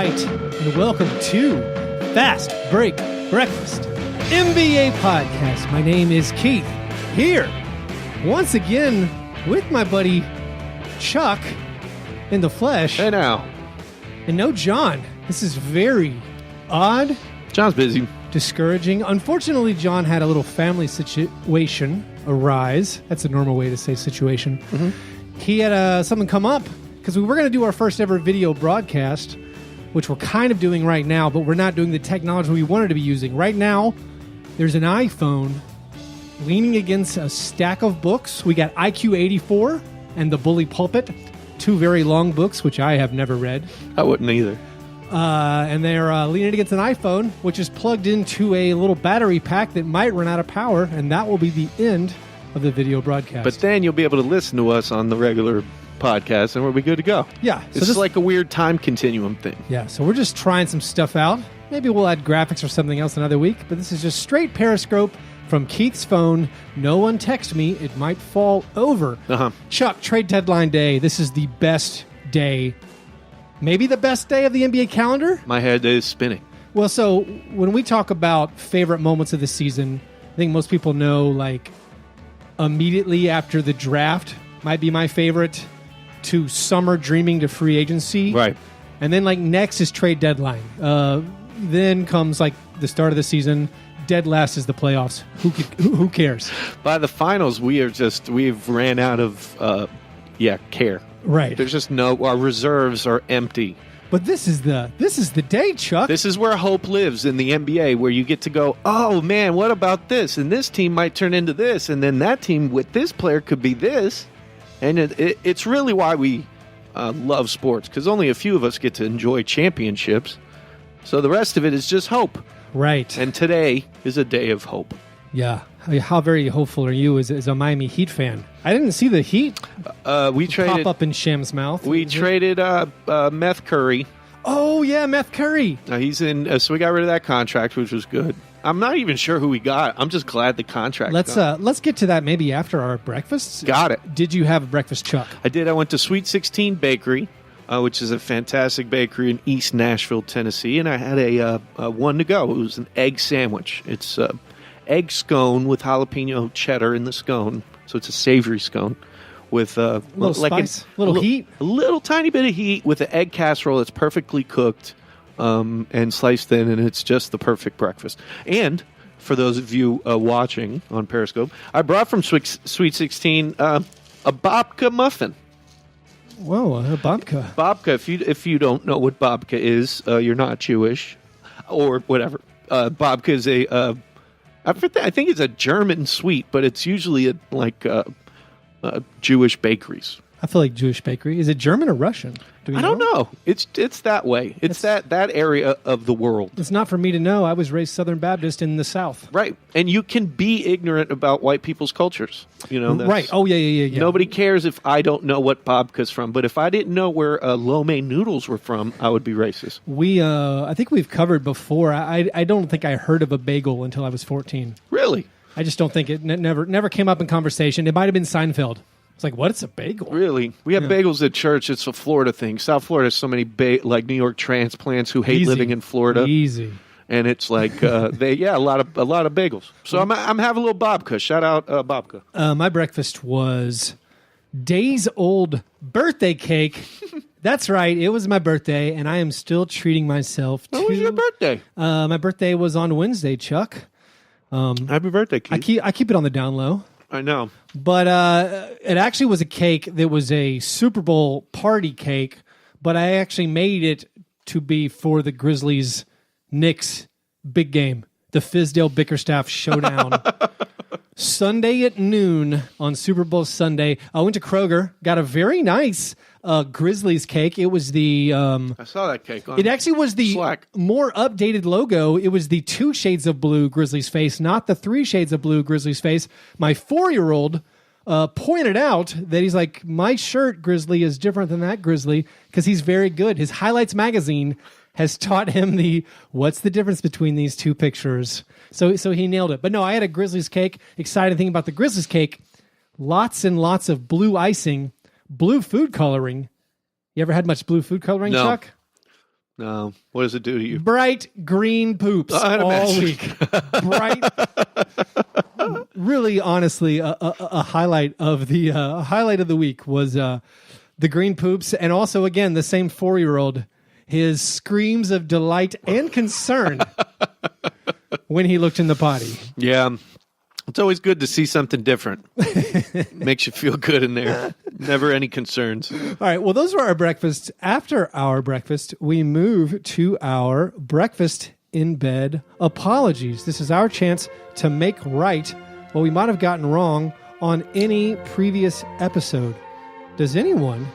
right, and welcome to Fast Break Breakfast, NBA podcast. My name is Keith, here once again with my buddy Chuck in the flesh. Hey now. And no John. This is very odd. John's busy. Discouraging. Unfortunately, John had a little family situation arise. That's a normal way to say situation. Mm-hmm. He had something come up because we were going to do our first ever video broadcast, which we're kind of doing right now, but we're not doing the technology we wanted to be using. Right now, there's an iPhone leaning against a stack of books. We got IQ 84 and The Bully Pulpit, two very long books, which I have never read. I wouldn't either. And they're leaning against an iPhone, which is plugged into a little battery pack that might run out of power, and that will be the end of the video broadcast. But then you'll be able to listen to us on the regular podcast, and we'll be good to go. Yeah. So this is like a weird time continuum thing. Yeah, so we're just trying some stuff out. Maybe we'll add graphics or something else another week, but this is just straight Periscope from Keith's phone. No one text me. It might fall over. Chuck, trade deadline day. This is the best day, maybe the best day of the NBA calendar. My head is spinning. Well, so when we talk about favorite moments of the season, I think most people know, like, immediately after the draft might be my favorite, to summer dreaming to free agency. Right. And then, like, next is trade deadline. Then comes, like, the start of the season. Dead last is the playoffs. Who cares? By the finals, we've ran out of care. Right. There's just our reserves are empty. But this is the day, Chuck. This is where hope lives in the NBA, where you get to go, oh man, what about this? And this team might turn into this, and then that team with this player could be this. And it's really why we love sports, because only a few of us get to enjoy championships. So the rest of it is just hope. Right. And today is a day of hope. Yeah. How very hopeful are you as a Miami Heat fan? I didn't see the Heat we traded, pop up in Sham's mouth. We traded Meth Curry. Oh, yeah, Meth Curry. He's in, so we got rid of that contract, which was good. I'm not even sure who we got. I'm just glad the contract. Let's get to that maybe after our breakfast. Got it. Did you have a breakfast, Chuck? I did. I went to Sweet 16 Bakery, which is a fantastic bakery in East Nashville, Tennessee, and I had a one to go. It was an egg sandwich. It's egg scone with jalapeno cheddar in the scone, so it's a savory scone with a little spice, heat, a little tiny bit of heat with an egg casserole that's perfectly cooked and sliced thin, and it's just the perfect breakfast. And for those of you watching on Periscope, I brought from Sweet 16 a babka muffin. Whoa, a babka. Babka, if you don't know what babka is, you're not Jewish or whatever. Babka is I think it's a German sweet, but it's usually Jewish bakeries. I feel like Jewish bakery. Is it German or Russian? I don't know. It's that way. It's that area of the world. It's not for me to know. I was raised Southern Baptist in the South. Right. And you can be ignorant about white people's cultures. You know, right. Oh, yeah. Nobody cares if I don't know what babka's from. But if I didn't know where lo mein noodles were from, I would be racist. I think we've covered before. I don't think I heard of a bagel until I was 14. Really? I just don't think it never came up in conversation. It might have been Seinfeld. It's like, what? It's a bagel? Really? We have bagels at church. It's a Florida thing. South Florida has so many like New York transplants who hate living in Florida. Easy. And it's like a lot of bagels. So I'm having a little babka. Shout out babka. My breakfast was days old birthday cake. That's right. It was my birthday, and I am still treating myself to. When was your birthday? My birthday was on Wednesday, Chuck. Happy birthday, Keith. I keep it on the down low. I know. But it actually was a cake that was a Super Bowl party cake, but I actually made it to be for the Grizzlies Knicks big game, the Fizdale-Bickerstaff showdown. Sunday at noon on Super Bowl Sunday. I went to Kroger, got a very nice Grizzlies cake. It was the... I saw that cake on It actually was the Slack. More updated logo. It was the 2 shades of blue Grizzlies face, not the 3 shades of blue Grizzlies face. My 4-year-old pointed out that he's like, my shirt, Grizzly, is different than that Grizzly because he's very good. His Highlights magazine has taught him what's the difference between these two pictures. So he nailed it. But no, I had a Grizzlies cake. Exciting thing about the Grizzlies cake, lots and lots of blue icing, blue food coloring. You ever had much blue food coloring, No. Chuck? No. What does it do to you? Bright green poops I'd all imagine. week. Bright. Really, honestly, a highlight of the week was the green poops, and also again the same 4-year-old, his screams of delight and concern when he looked in the potty. Yeah. It's always good to see something different. Makes you feel good in there. Never any concerns. All right, well, those were our breakfasts. After our breakfast, we move to our breakfast in bed apologies. This is our chance to make right what we might have gotten wrong on any previous episode. Does anyone,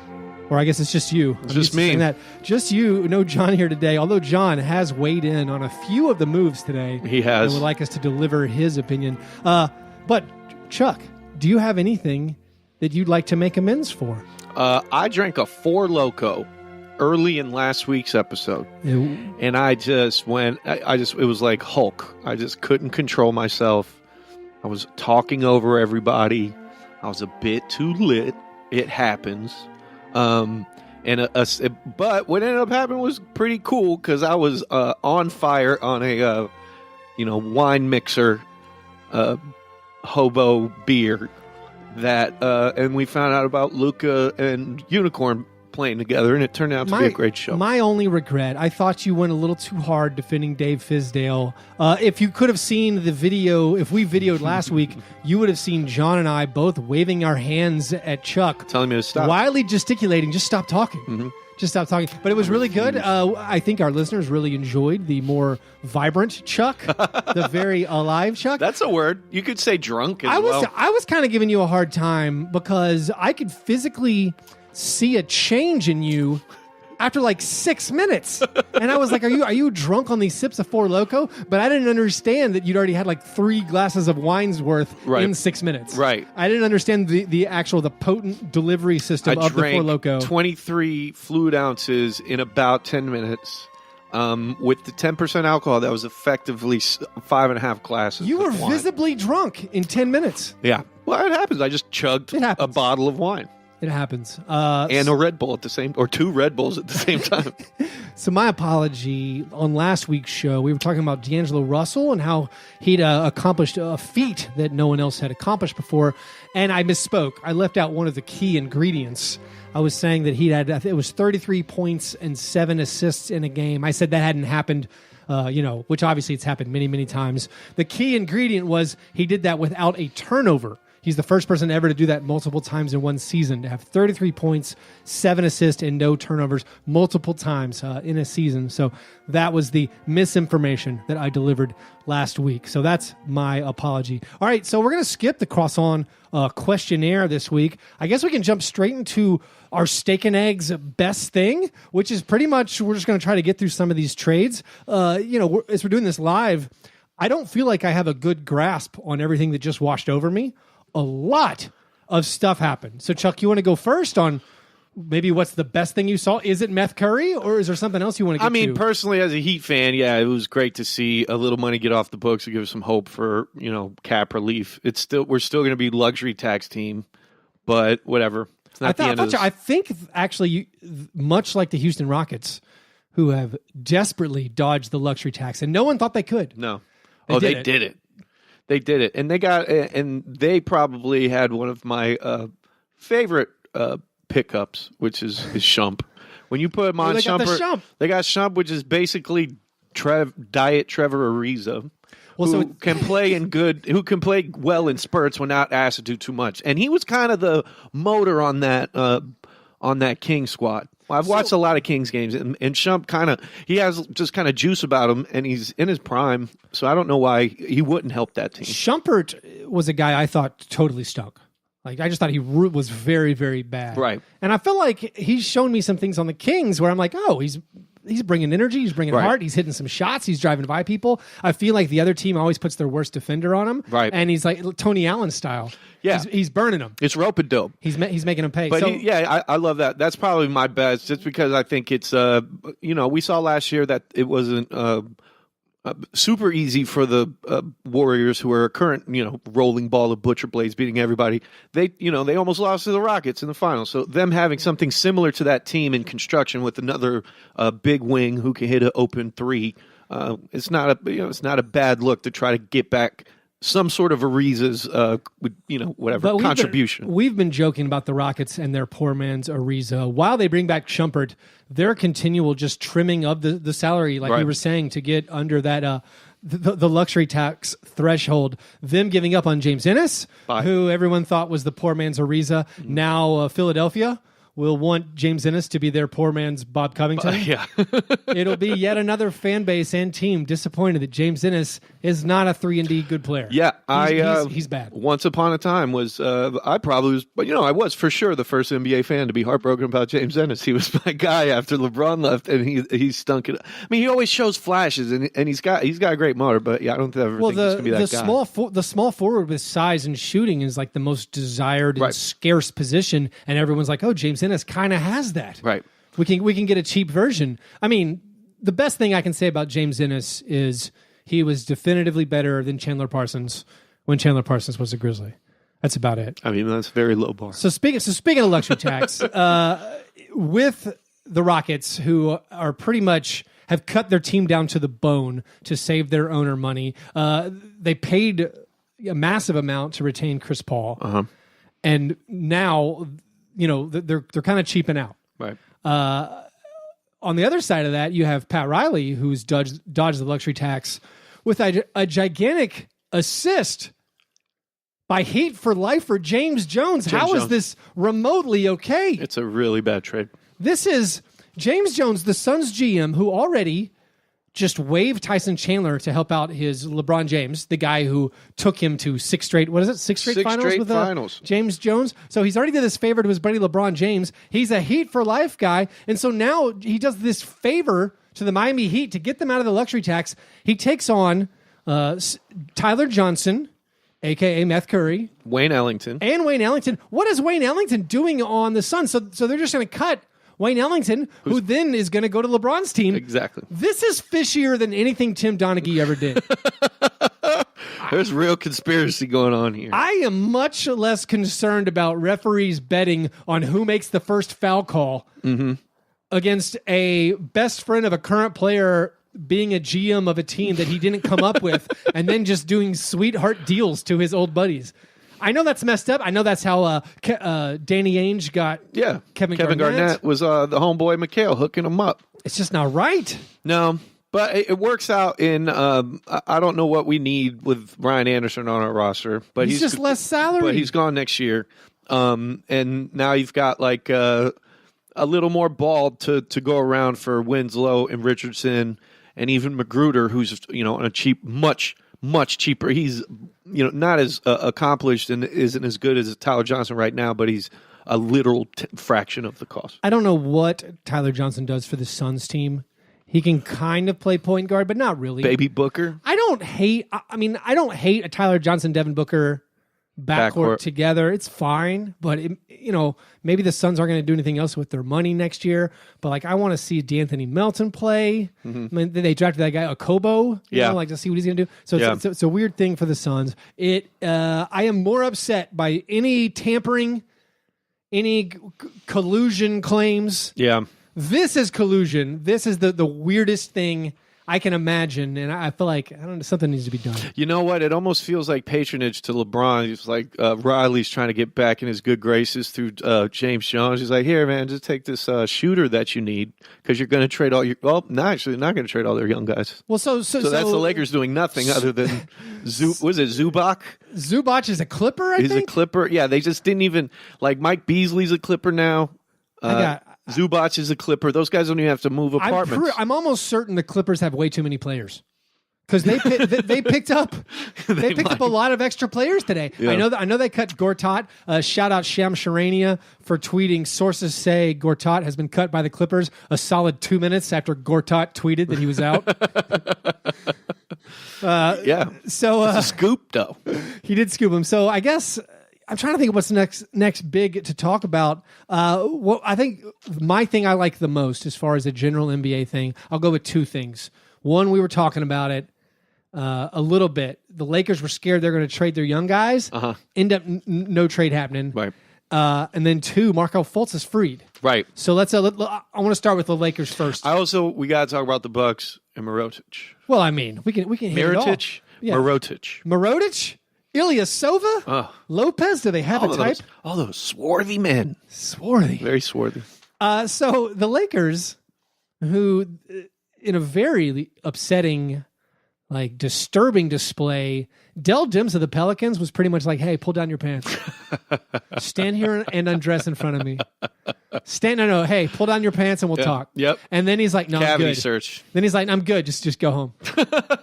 or I guess it's just you. It's just me. Just you know John here today, although John has weighed in on a few of the moves today. He has. And would like us to deliver his opinion. But, Chuck, do you have anything that you'd like to make amends for? I drank a 4 Loko early in last week's episode. And I just went, it was like Hulk. I just couldn't control myself. I was talking over everybody. I was a bit too lit. It happens. But what ended up happening was pretty cool because I was on fire on a wine mixer hobo beer and we found out about Luca and Unicorn playing together, and it turned out to be a great show. My only regret, I thought you went a little too hard defending Dave Fizdale. If you could have seen the video, if we videoed last week, you would have seen John and I both waving our hands at Chuck. Telling me to stop. Wildly gesticulating, just stop talking. Mm-hmm. Just stop talking. But it was really good. I think our listeners really enjoyed the more vibrant Chuck, the very alive Chuck. That's a word. You could say drunk as well. I was kind of giving you a hard time because I could physically see a change in you after like 6 minutes. And I was like, are you drunk on these sips of 4 Loko? But I didn't understand that you'd already had like 3 glasses of wine's worth in 6 minutes. Right. I didn't understand the potent delivery system of the 4 Loko. 23 fluid ounces in about 10 minutes. With the 10% alcohol, that was effectively 5.5 glasses. You were of wine. visibly drunk in 10 minutes. Yeah. Well, it happens. I just chugged a bottle of wine. It happens. And a Red Bull or 2 Red Bulls at the same time. So my apology, on last week's show, we were talking about D'Angelo Russell and how he'd accomplished a feat that no one else had accomplished before. And I misspoke. I left out one of the key ingredients. I was saying that he had, I think it was 33 points and 7 assists in a game. I said that hadn't happened, which obviously it's happened many, many times. The key ingredient was he did that without a turnover. He's the first person ever to do that multiple times in one season, to have 33 points, 7 assists, and no turnovers multiple times in a season. So that was the misinformation that I delivered last week. So that's my apology. All right, so we're going to skip the cross-on questionnaire this week. I guess we can jump straight into our steak and eggs best thing, which is pretty much we're just going to try to get through some of these trades. As we're doing this live, I don't feel like I have a good grasp on everything that just washed over me. A lot of stuff happened. So, Chuck, you want to go first on maybe what's the best thing you saw? Is it Meth Curry, or is there something else you want to get to? Personally, as a Heat fan, yeah, it was great to see a little money get off the books to give us some hope for, cap relief. We're still going to be luxury tax team, but whatever. It's not the end of this. I think, actually, much like the Houston Rockets, who have desperately dodged the luxury tax, and no one thought they could. No. They did it. They did it, and they probably had one of my favorite pickups, which is Shump. When you put him on Shumpert, they got Shump, which is basically Diet Trevor Ariza, who can play well in spurts without asked to do too much. And he was kind of the motor on that Kings squad. I've watched a lot of Kings games, and Shump he has just kind of juice about him, and he's in his prime, so I don't know why he wouldn't help that team. Shumpert was a guy I thought totally stunk. Like, I just thought he was very, very bad. Right. And I feel like he's shown me some things on the Kings where I'm like, oh, he's bringing energy, he's bringing heart, he's hitting some shots, he's driving by people. I feel like the other team always puts their worst defender on him. Right. And he's like Tony Allen style. Yeah. He's burning them. It's rope and dope. He's making them pay. But I love that. That's probably my best, just because I think it's, we saw last year that it wasn't super easy for the Warriors, who are a current, rolling ball of butcher blades, beating everybody. They almost lost to the Rockets in the finals. So them having something similar to that team in construction with another big wing who can hit an open three, it's not a bad look to try to get back some sort of Ariza's, contribution. We've been joking about the Rockets and their poor man's Ariza. While they bring back Shumpert, their continual just trimming of the salary, like we were saying, to get under that the luxury tax threshold. Them giving up on James Ennis, who everyone thought was the poor man's Ariza. Now Philadelphia will want James Ennis to be their poor man's Bob Covington. It'll be yet another fan base and team disappointed that James Ennis is not a 3-and-D good player. Yeah, he's bad. Once upon a time I was for sure the first NBA fan to be heartbroken about James Ennis. He was my guy after LeBron left, and he stunk it. I mean, he always shows flashes, and he's got a great motor, but I don't ever think he's going to be that guy. The small forward with size and shooting is like the most desired and scarce position, and everyone's like, oh, James Ennis kind of has that. Right. We can get a cheap version. I mean, the best thing I can say about James Ennis is he was definitively better than Chandler Parsons when Chandler Parsons was a Grizzly. That's about it. I mean, that's a very low bar. So speaking of luxury tax, with the Rockets, who are pretty much have cut their team down to the bone to save their owner money, they paid a massive amount to retain Chris Paul, and now they're kind of cheaping out. Right. On the other side of that, you have Pat Riley, who's dodged the luxury tax with a gigantic assist by Heat for life for James Jones. How is this remotely okay? It's a really bad trade. This is James Jones, the Suns GM, who already just waived Tyson Chandler to help out his LeBron James, the guy who took him to six straight finals James Jones. So he's already did this favor to his buddy LeBron James. He's a Heat for life guy. And so now he does this favor to the Miami Heat to get them out of the luxury tax. He takes on Tyler Johnson, a.k.a. Meth Curry. Wayne Ellington. What is Wayne Ellington doing on the Suns? So they're just going to cut Wayne Ellington, who then is going to go to LeBron's team. Exactly. This is fishier than anything Tim Donaghy ever did. There's real conspiracy going on here. I am much less concerned about referees betting on who makes the first foul call against a best friend of a current player being a GM of a team that he didn't come up with and then just doing sweetheart deals to his old buddies. I know that's messed up. I know that's how Danny Ainge got Kevin Garnett was the homeboy McHale hooking him up. It's just not right. No, but it works out in I don't know what we need with Ryan Anderson on our roster, but he's just less salary. But he's gone next year. And now you've got like a little more ball to go around for Winslow and Richardson and even Magruder, who's on a cheap, much cheaper. He's not as accomplished and isn't as good as Tyler Johnson right now, but he's a literal fraction of the cost. I don't know what Tyler Johnson does for the Suns team. He can kind of play point guard, but not really. Baby Booker. I don't hate a Tyler Johnson, Devin Booker backcourt together. It's fine, but maybe the Suns aren't going to do anything else with their money next year. But I want to see D'Anthony Melton play. I mean, they drafted that guy Okobo. To see what he's going to do. So it's a weird thing for the Suns. I am more upset by any tampering, any collusion claims. Yeah, this is collusion. This is the weirdest thing I can imagine, and I feel like something needs to be done. You know what? It almost feels like patronage to LeBron. He's like Riley's trying to get back in his good graces through James Jones. He's like, "Here, man, just take this shooter that you need because you're going to trade all your." Well, no, actually, not going to trade all their young guys. Well, so that's the Lakers doing nothing other than was it Zubac? Zubac is a Clipper. I think he's a Clipper. Yeah, they just didn't even Mike Beasley's a Clipper now. Zubac is a Clipper. Those guys don't even have to move apartments. I'm almost certain the Clippers have way too many players because they picked up a lot of extra players today. Yeah. I know they cut Gortat. Shout out Sham Sharania for tweeting. Sources say Gortat has been cut by the Clippers a solid 2 minutes after Gortat tweeted that he was out. So it's a scoop though. He did scoop him. So I guess. I'm trying to think of what's next big to talk about. I think my thing I like the most as far as a general NBA thing, I'll go with two things. One, we were talking about it a little bit. The Lakers were scared they're going to trade their young guys. End up no trade happening. Right. And then 2, Marco Fultz is freed. Right. So I want to start with the Lakers first. We got to talk about the Bucks and Mirotic. Well, I mean, we can hit it all. Mirotic. Yeah. Mirotic, Ilyasova, Lopez. Do they have a type? All those swarthy men. Swarthy. Very swarthy. So the Lakers, who in a very upsetting, disturbing display, Dell Dims of the Pelicans was pretty much like, hey, pull down your pants. Stand here and undress in front of me. Hey, pull down your pants and we'll talk. Yep. And then he's like, no, I'm good. Search. Then he's like, I'm good. Just go home.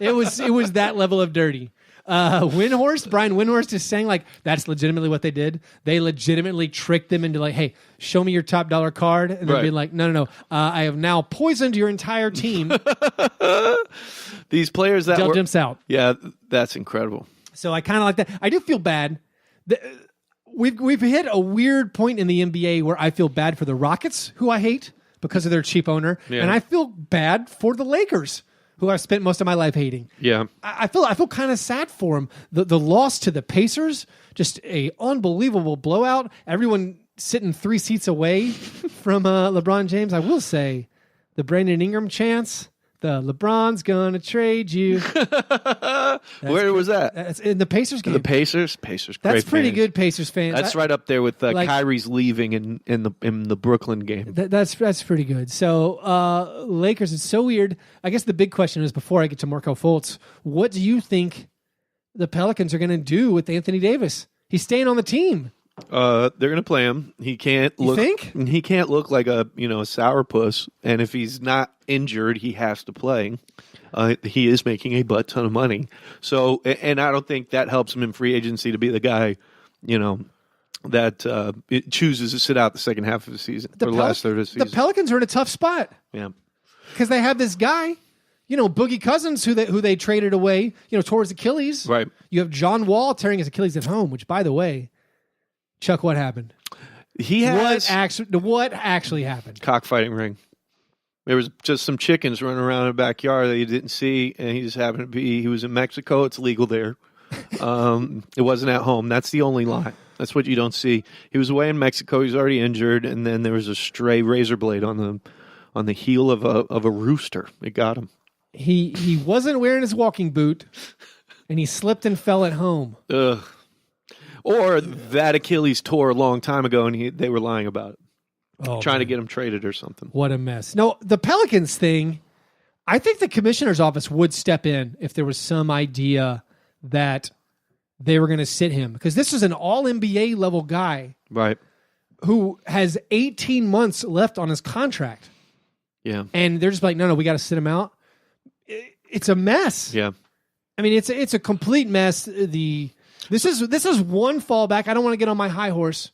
It was that level of dirty. Brian Windhorst is saying that's legitimately what they did. They legitimately tricked them into hey, show me your top dollar card, and they'd be like, no, I have now poisoned your entire team. These players that dealt Dimps out. Yeah, that's incredible. So I kind of like that. I do feel bad. We've hit a weird point in the NBA where I feel bad for the Rockets, who I hate because of their cheap owner, and I feel bad for the Lakers, who I've spent most of my life hating. Yeah, I feel kind of sad for them. The loss to the Pacers, just a unbelievable blowout. Everyone sitting 3 seats away from LeBron James. I will say, the Brandon Ingram chants, the LeBron's gonna trade you. Where was that? That's in the Pacers game. The Pacers. That's pretty fans. Good Pacers fans. That's right up there with Kyrie's leaving in the Brooklyn game. That's pretty good. So Lakers, it's so weird. I guess the big question is, before I get to Marco Fultz, what do you think the Pelicans are going to do with Anthony Davis? He's staying on the team. They're going to play him. He can't look. You think? He can't look like a sourpuss. And if he's not injured, he has to play. He is making a butt ton of money. So, and I don't think that helps him in free agency to be the guy, that chooses to sit out the second half of the season or the last third of the season. The Pelicans are in a tough spot. Yeah, because they have this guy. Boogie Cousins, who they traded away, towards Achilles. Right. You have John Wall tearing his Achilles at home, which, by the way, Chuck, what happened? What actually happened? Cockfighting ring. There was just some chickens running around in the backyard that he didn't see, and he just happened to be. He was in Mexico. It's legal there. It wasn't at home. That's the only lie. That's what you don't see. He was away in Mexico. He's already injured, and then there was a stray razor blade on the heel of a rooster. It got him. He wasn't wearing his walking boot, and he slipped and fell at home. Ugh. Or that Achilles tore a long time ago, and they were lying about it, trying to get him traded or something. What a mess. No, the Pelicans thing, I think the commissioner's office would step in if there was some idea that they were going to sit him, because this is an all-NBA level guy, right, who has 18 months left on his contract. Yeah, and they're just like, no, we got to sit him out. It's a mess. Yeah, I mean, it's a complete mess. This is one fallback. I don't want to get on my high horse.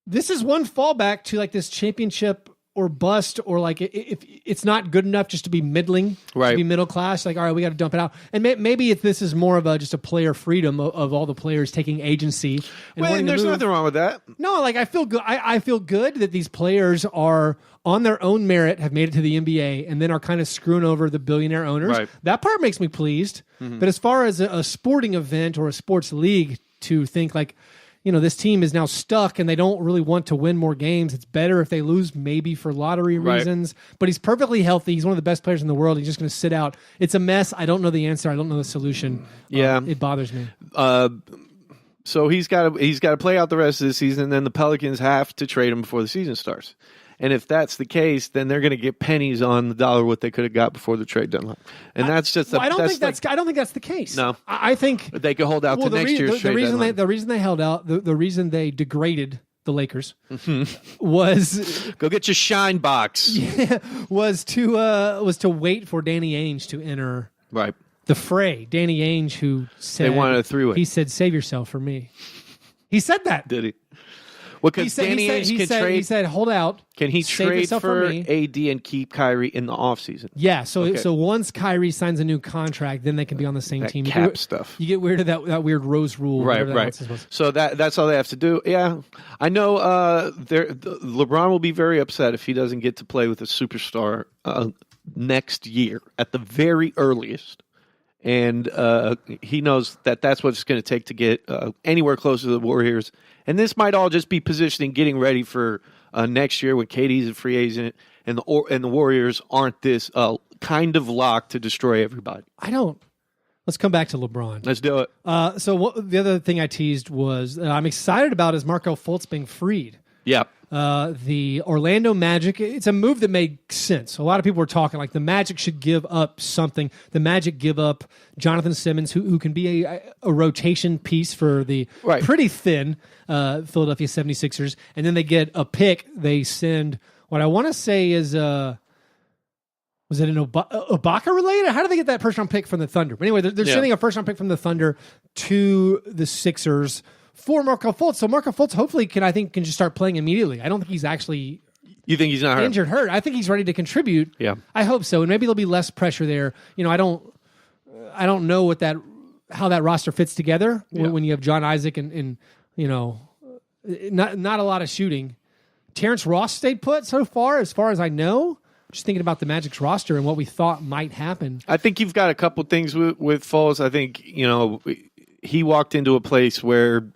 This is one fallback to this championship or bust, or if it's not good enough just to be middling, right, to be middle class. All right, we got to dump it out. And maybe this is more of just a player freedom of all the players taking agency. And there's nothing wrong with that. No, I feel good. I feel good that these players are on their own merit, have made it to the NBA, and then are kind of screwing over the billionaire owners. Right. That part makes me pleased. Mm-hmm. But as far as a sporting event or a sports league, to think this team is now stuck and they don't really want to win more games. It's better if they lose, maybe for lottery reasons. But he's perfectly healthy. He's one of the best players in the world. He's just going to sit out. It's a mess. I don't know the answer. I don't know the solution. Yeah, it bothers me. So he's got to play out the rest of the season, and then the Pelicans have to trade him before the season starts. And if that's the case, then they're going to get pennies on the dollar what they could have got before the trade deadline. And that's just I don't think that's the case. No, I think they could hold out to next year's trade deadline. The reason they held out, the reason they degraded the Lakers was go get your shine box. Yeah, was to wait for Danny Ainge to enter the fray. Danny Ainge, who said they wanted a three-way. He said, "Save yourself for me." He said that. Did he? Well, because Danny Ainge can trade. He said, hold out. Can he save trade yourself for me. AD and keep Kyrie in the offseason? Yeah, so once Kyrie signs a new contract, then they can be on the same That team. cap stuff. You get weird of that weird Rose rule. Right. So that's all they have to do. Yeah, I know LeBron will be very upset if he doesn't get to play with a superstar next year at the very earliest. And he knows that that's what it's going to take to get anywhere close to the Warriors. And this might all just be positioning, getting ready for next year when KD's a free agent and the Warriors aren't this kind of lock to destroy everybody. Let's come back to LeBron. Let's do it. The other thing I teased was I'm excited about is Marco Fultz being freed. Yeah. The Orlando Magic, it's a move that made sense. A lot of people were talking like the Magic should give up something. The Magic give up Jonathan Simmons, who can be a rotation piece for the pretty thin Philadelphia 76ers. And then they get a pick. They send what I want to say is, was it an Ibaka related? How do they get that first round pick from the Thunder? But anyway, they're sending a first round pick from the Thunder to the Sixers for Marco Fultz. So Marco Fultz hopefully can just start playing immediately. I don't think he's actually You think he's not hurt. I think he's ready to contribute. Yeah. I hope so. And maybe there'll be less pressure there. I don't know how that roster fits together when you have John Isaac and not a lot of shooting. Terrence Ross stayed put so far as I know. Just thinking about the Magic's roster and what we thought might happen. I think you've got a couple things with Fultz. I think, he walked into a place where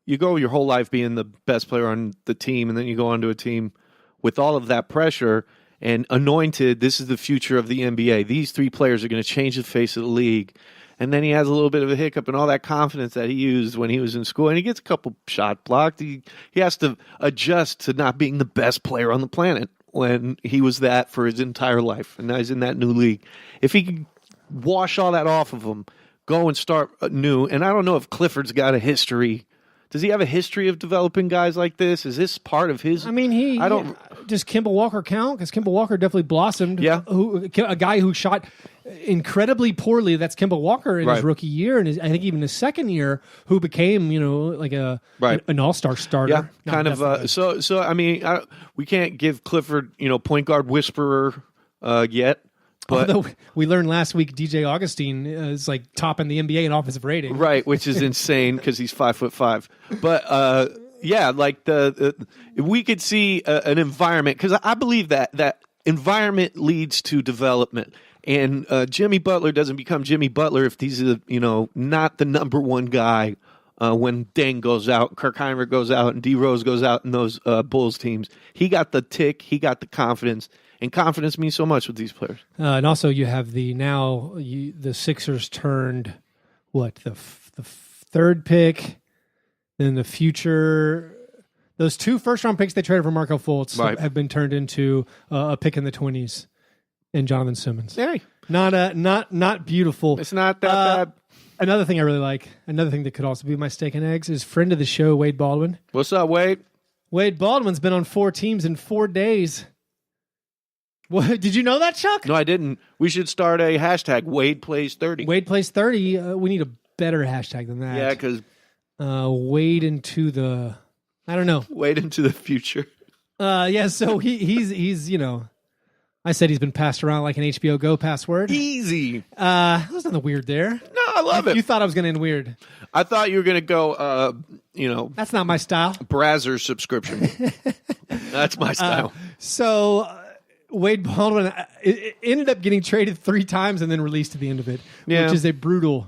you go your whole life being the best player on the team, and then you go onto a team with all of that pressure and anointed, this is the future of the NBA. These three players are going to change the face of the league. And then he has a little bit of a hiccup and all that confidence that he used when he was in school, and he gets a couple shot blocked. He has to adjust to not being the best player on the planet when he was that for his entire life, and now he's in that new league. If he can wash all that off of him, go and start new. And I don't know if Clifford's got a history. Does he have a history of developing guys like this? Is this part of his? I mean, does Kemba Walker count? Because Kemba Walker definitely blossomed. Yeah. A guy who shot incredibly poorly. That's Kemba Walker in his rookie year, and I think even his second year, who became like an all-star starter. Yeah, kind of. So I mean, we can't give Clifford point guard whisperer yet. But, although we learned last week DJ Augustine is like topping the NBA in offensive rating. Right, which is insane because he's 5'5". But we could see an environment, because I believe that environment leads to development. And Jimmy Butler doesn't become Jimmy Butler if he's not the number one guy when Deng goes out, Kirkheimer goes out, and D Rose goes out in those Bulls teams. He got the tick, he got the confidence. And confidence means so much with these players. And also you have the Sixers turned, the third pick, then the future. Those two first-round picks they traded for Marco Fultz have been turned into a pick in the 20s and Jonathan Simmons. Hey. Not beautiful. It's not that bad. Another thing I really like, another thing that could also be my steak and eggs, is friend of the show, Wade Baldwin. What's up, Wade? Wade Baldwin's been on 4 teams in 4 days. What, did you know that, Chuck? No, I didn't. We should start a hashtag, Wade Plays 30. Wade Plays 30. We need a better hashtag than that. Yeah, because... Wade into the... I don't know. Wade into the future. Yeah, so he's I said he's been passed around like an HBO Go password. Easy. There's nothing weird there. No, I love it. You thought I was going to end weird. I thought you were going to go, That's not my style. Browser subscription. That's my style. Wade Baldwin ended up getting traded 3 times and then released at the end of it, which is a brutal.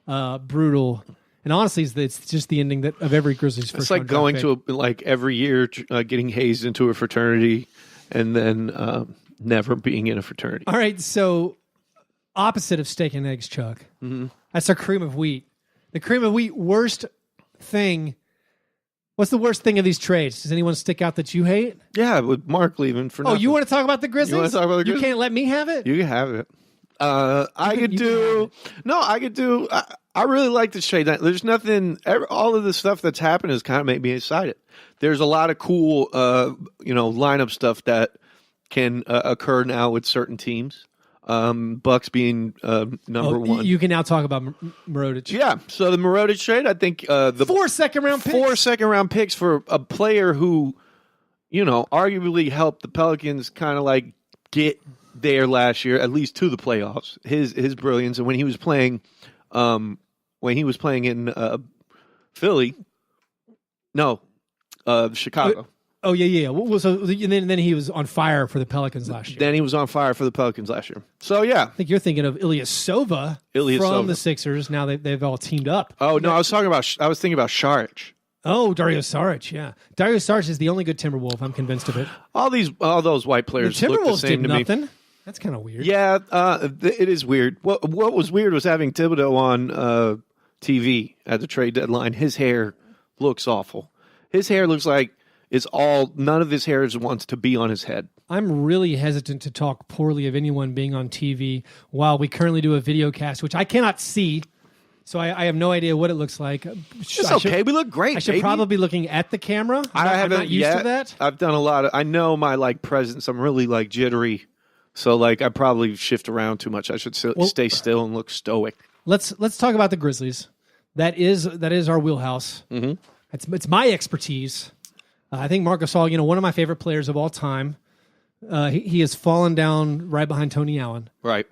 And honestly, it's just the ending of every Grizzlies first. It's like going to every year getting hazed into a fraternity and then never being in a fraternity. All right, so opposite of steak and eggs, Chuck. Mm-hmm. That's our cream of wheat. The cream of wheat worst thing. What's the worst thing of these trades? Does anyone stick out that you hate? Yeah, with Mark leaving for nothing. Oh, you want to talk about the Grizzlies? You want to talk about the Grizzlies? You can't let me have it? You can have it. I could do... I really like this trade. There's nothing... all of the stuff that's happened has kind of made me excited. There's a lot of cool, lineup stuff that can occur now with certain teams. Bucks being number one. You can now talk about Mirotic. Yeah, so the Mirotic trade, I think the 4 second-round picks. 4 second-round picks for a player who, arguably helped the Pelicans kind of like get there last year, at least to the playoffs. His brilliance, and when he was playing in Philly, Chicago. Oh yeah. Well, so and then he was on fire for the Pelicans last year. Then he was on fire for the Pelicans last year. So yeah, I think you're thinking of Ilyasova from the Sixers. Now they've all teamed up. Oh no, I was thinking about Saric. Oh, Dario Saric, yeah. Dario Saric is the only good Timberwolf. I'm convinced of it. All those white players the look the same did to nothing. me. That's kind of weird. Yeah, it is weird. What was weird was having Thibodeau on TV at the trade deadline. His hair looks awful. His hair looks like none of his hair wants to be on his head. I'm really hesitant to talk poorly of anyone being on TV while we currently do a video cast, which I cannot see. So I have no idea what it looks like. It's okay. We look great. I should probably be looking at the camera. I'm not used to that. I've done a lot of. I know my presence. I'm really jittery. So I probably shift around too much. I should stay still and look stoic. Let's talk about the Grizzlies. That is our wheelhouse. Mm-hmm. It's my expertise. I think Marc Gasol, one of my favorite players of all time. He has fallen down right behind Tony Allen. Right.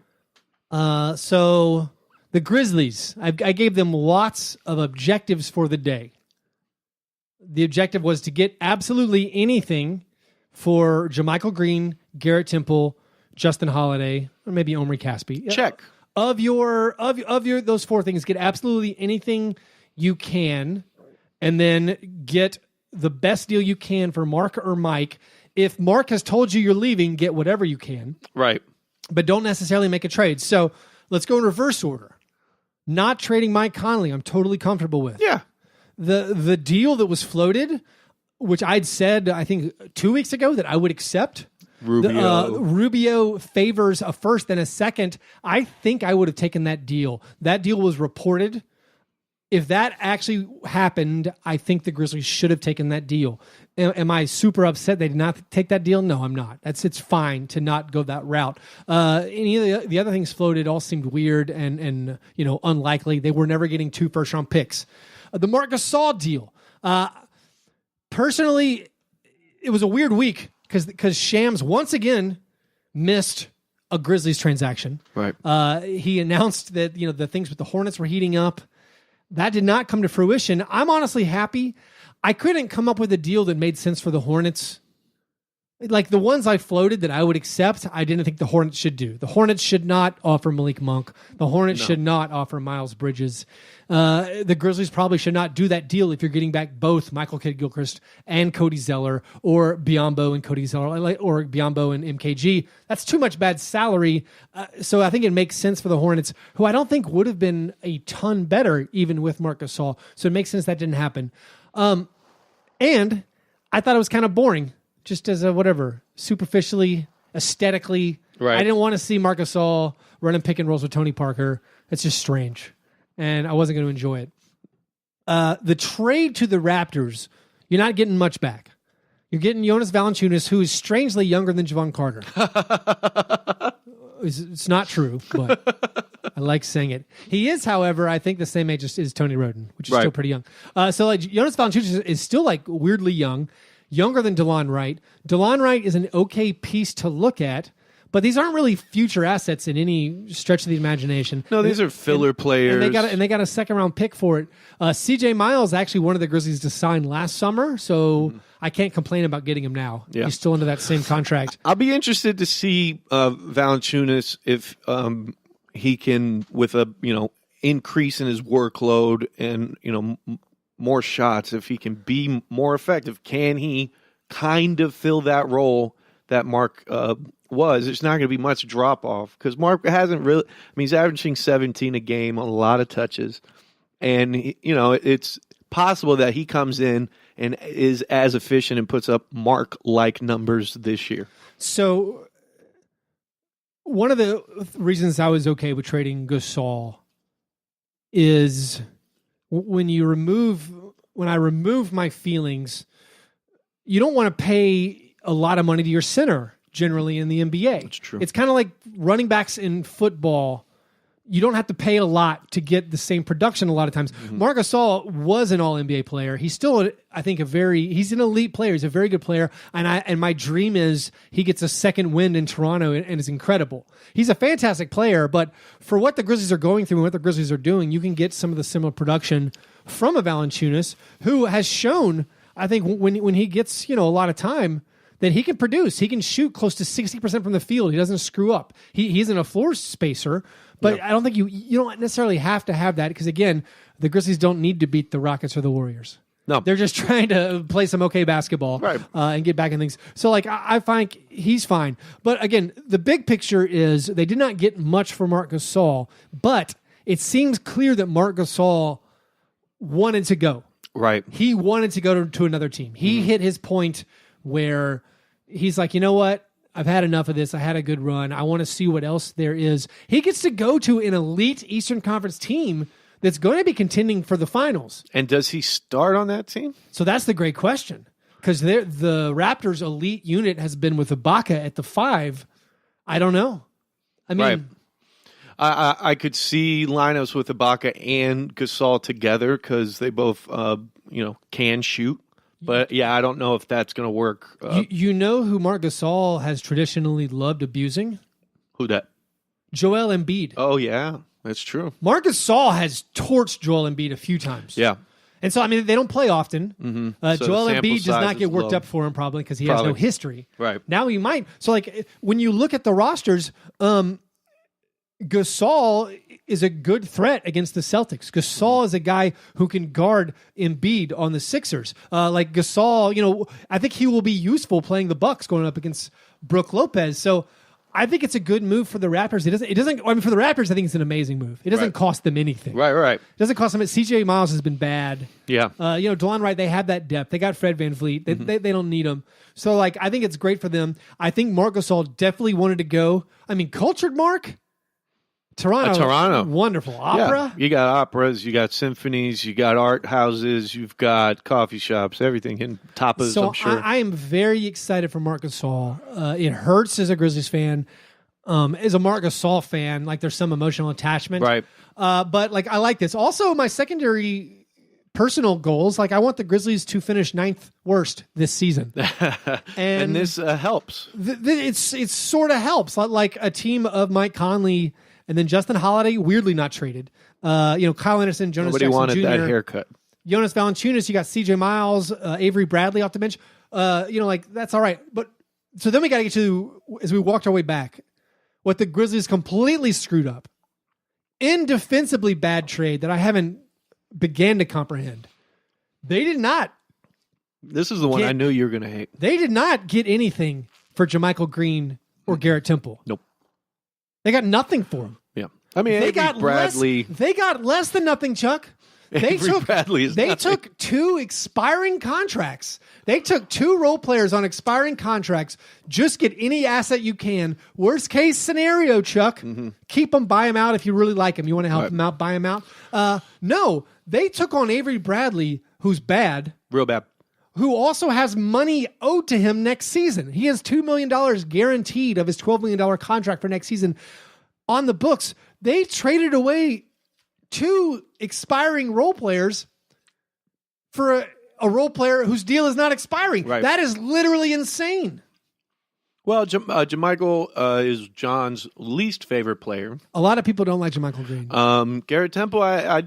So the Grizzlies, I gave them lots of objectives for the day. The objective was to get absolutely anything for JaMychal Green, Garrett Temple, Justin Holiday, or maybe Omri Caspi. Check. Of your those 4 things, get absolutely anything you can, and then get the best deal you can for Mark or Mike. If Mark has told you you're leaving, get whatever you can. Right. But don't necessarily make a trade. So let's go in reverse order. Not trading Mike Conley, I'm totally comfortable with. Yeah. The deal that was floated, which I'd said, I think 2 weeks ago that I would accept. Rubio favors a first and a second. I think I would have taken that deal. That deal was reported. If that actually happened, I think the Grizzlies should have taken that deal. Am I super upset they did not take that deal? No, I'm not. It's fine to not go that route. Any of the other things floated all seemed weird and unlikely. They were never getting 2 first-round picks. The Marc Gasol deal. Personally, it was a weird week because Shams once again missed a Grizzlies transaction. Right. He announced that the things with the Hornets were heating up. That did not come to fruition. I'm honestly happy. I couldn't come up with a deal that made sense for the Hornets. Like the ones I floated that I would accept, I didn't think the Hornets should do. The Hornets should not offer Malik Monk. The Hornets should not offer Miles Bridges. The Grizzlies probably should not do that deal if you're getting back both Michael Kidd-Gilchrist and Cody Zeller, or Biyombo and Cody Zeller, or Biyombo and MKG. That's too much bad salary. So I think it makes sense for the Hornets, who I don't think would have been a ton better even with Marc Gasol. So it makes sense that didn't happen. And I thought it was kind of boring. Just as a superficially, aesthetically. Right. I didn't want to see Marc Gasol running pick and rolls with Tony Parker. It's just strange. And I wasn't going to enjoy it. The trade to the Raptors, you're not getting much back. You're getting Jonas Valanciunas, who is strangely younger than Javon Carter. It's not true, but I like saying it. He is, however, I think the same age as Tony Roden, which is still pretty young. So Jonas Valanciunas is still weirdly young. Younger than DeLon Wright. DeLon Wright is an okay piece to look at, but these aren't really future assets in any stretch of the imagination. No, these are filler players. And they got a second-round pick for it. CJ Miles actually one of the Grizzlies to sign last summer, so I can't complain about getting him now. Yeah. He's still under that same contract. I'll be interested to see Valanciunas if he can, with a increase in his workload and more shots, if he can be more effective. Can he kind of fill that role that Mark was? It's not going to be much drop off because Mark hasn't really. He's averaging 17 a game on a lot of touches, and it's possible that he comes in and is as efficient and puts up Mark like numbers this year. So one of the reasons I was okay with trading Gasol is when I remove my feelings, you don't want to pay a lot of money to your center. generally in the NBA. That's true. It's kind of like running backs in football. You don't have to pay a lot to get the same production a lot of times. Marc Gasol was an all-NBA player. He's still, I think, he's an elite player. He's a very good player. And my dream is he gets a second wind in Toronto and is incredible. He's a fantastic player, but for what the Grizzlies are going through and what the Grizzlies are doing, you can get some of the similar production from a Valanciunas who has shown, I think, when he gets, a lot of time, that he can produce. He can shoot close to 60% from the field. He doesn't screw up. He isn't a floor spacer, but I don't think you don't necessarily have to have that because, again, the Grizzlies don't need to beat the Rockets or the Warriors. No. They're just trying to play some okay basketball and get back in things. So, I find he's fine. But, again, the big picture is they did not get much for Marc Gasol, but it seems clear that Marc Gasol wanted to go. Right. He wanted to go to another team. He hit his point where he's like, you know what? I've had enough of this. I had a good run. I want to see what else there is. He gets to go to an elite Eastern Conference team that's going to be contending for the finals. And does he start on that team? So that's the great question. Because the Raptors' elite unit has been with Ibaka at the 5. I don't know. I mean, I could see lineups with Ibaka and Gasol together because they both, can shoot. But, I don't know if that's going to work. You know who Marc Gasol has traditionally loved abusing? Who that? Joel Embiid. Oh, yeah. That's true. Marc Gasol has torched Joel Embiid a few times. Yeah. And so, they don't play often. Mm-hmm. So Joel Embiid does not get worked up for him probably because he has no history. Right. Now he might. So, when you look at the rosters, Gasol is a good threat against the Celtics. Gasol is a guy who can guard Embiid on the Sixers. Gasol, I think he will be useful playing the Bucks going up against Brook Lopez. So I think it's a good move for the Raptors. It doesn't. For the Raptors, I think it's an amazing move. It doesn't cost them anything. Right. It doesn't cost them. CJ Miles has been bad. Yeah. DeLon Wright, they have that depth. They got Fred VanVleet. They don't need him. So I think it's great for them. I think Marc Gasol definitely wanted to go. Cultured Mark. Toronto. Wonderful. Opera? Yeah. You got operas, you got symphonies, you got art houses, you've got coffee shops, everything in tapas, so I'm sure. I am very excited for Marc Gasol. It hurts as a Grizzlies fan. As a Marc Gasol fan, there's some emotional attachment. Right. But I like this. Also, my secondary personal goals, I want the Grizzlies to finish 9th worst this season. and this helps. It sort of helps. Like a team of Mike Conley and then Justin Holiday, weirdly not traded. Kyle Anderson, Jonas Nobody Jackson wanted Jr., that haircut. Jonas Valanciunas, you got CJ Miles, Avery Bradley off the bench. That's all right. But so then we got to get to, as we walked our way back, what the Grizzlies completely screwed up. Indefensibly bad trade that I haven't began to comprehend. They did not. This is the one I knew you were going to hate. They did not get anything for JaMychal Green or Garrett Temple. Nope. They got nothing for him. Yeah. They got Bradley. They got less than nothing, Chuck. They took 2 expiring contracts. They took 2 role players on expiring contracts. Just get any asset you can. Worst case scenario, Chuck. Keep them, buy them out if you really like them. You want to help them out, buy them out. No, they took on Avery Bradley, who's bad. Real bad. Who also has money owed to him next season. He has $2 million guaranteed of his $12 million contract for next season on the books. They traded away 2 expiring role players for a role player whose deal is not expiring. Right. That is literally insane. Well, JaMychal is John's least favorite player. A lot of people don't like JaMychal Green. Garrett Temple, I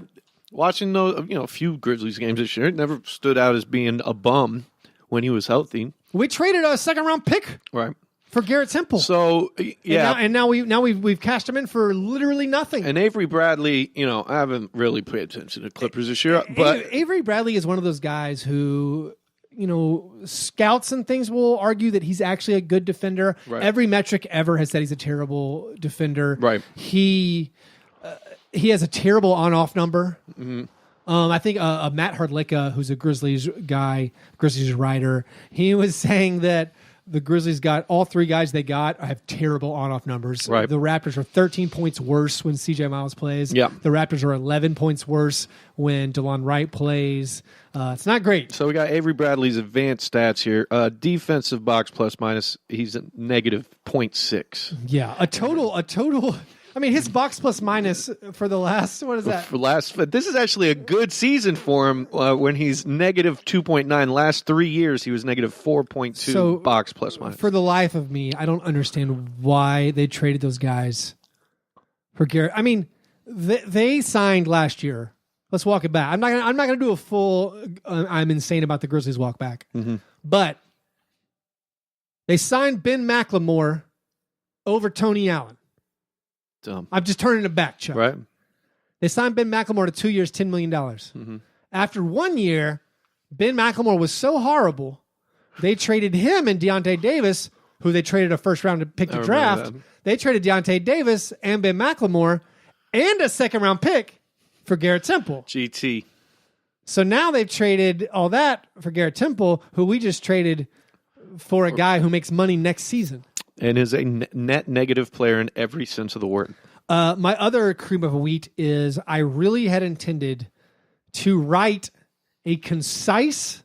watching a few Grizzlies games this year, never stood out as being a bum when he was healthy. We traded a second-round pick for Garrett Temple. So yeah, and now we've cashed him in for literally nothing. And Avery Bradley, I haven't really paid attention to Clippers this year, but Avery Bradley is one of those guys who, scouts and things will argue that he's actually a good defender. Right. Every metric ever has said he's a terrible defender. Right. He has a terrible on-off number. Mm-hmm. I think Matt Hardlicka, who's a Grizzlies guy, Grizzlies writer, he was saying that The Grizzlies got all three guys they got have terrible on-off numbers. Right. The Raptors are 13 points worse when CJ Miles plays. Yeah. The Raptors are 11 points worse when DeLon Wright plays. It's not great. So we got Avery Bradley's advanced stats here. Defensive box plus minus, he's at negative 0.6. Yeah, a total. I mean, his box plus minus for the last, what is that? This is actually a good season for him when he's negative 2.9. Last 3 years, he was negative 4.2 box plus minus. For the life of me, I don't understand why they traded those guys for Garrett. I mean, they signed last year. Let's walk it back. I'm not gonna do a full. I'm insane about the Grizzlies walk back, but they signed Ben McLemore over Tony Allen. Dumb. I'm just turning it back, Chuck. Right. They signed Ben McLemore to 2 years, $10 million. After 1 year, Ben McLemore was so horrible, they traded him and Deontay Davis, who they traded a first round to pick to draft. They traded Deontay Davis and Ben McLemore and a second round pick for Garrett Temple. GT. So now they've traded all that for Garrett Temple, who we just traded for a guy who makes money next season. And is a net negative player in every sense of the word. My other cream of wheat is I really had intended to write a concise,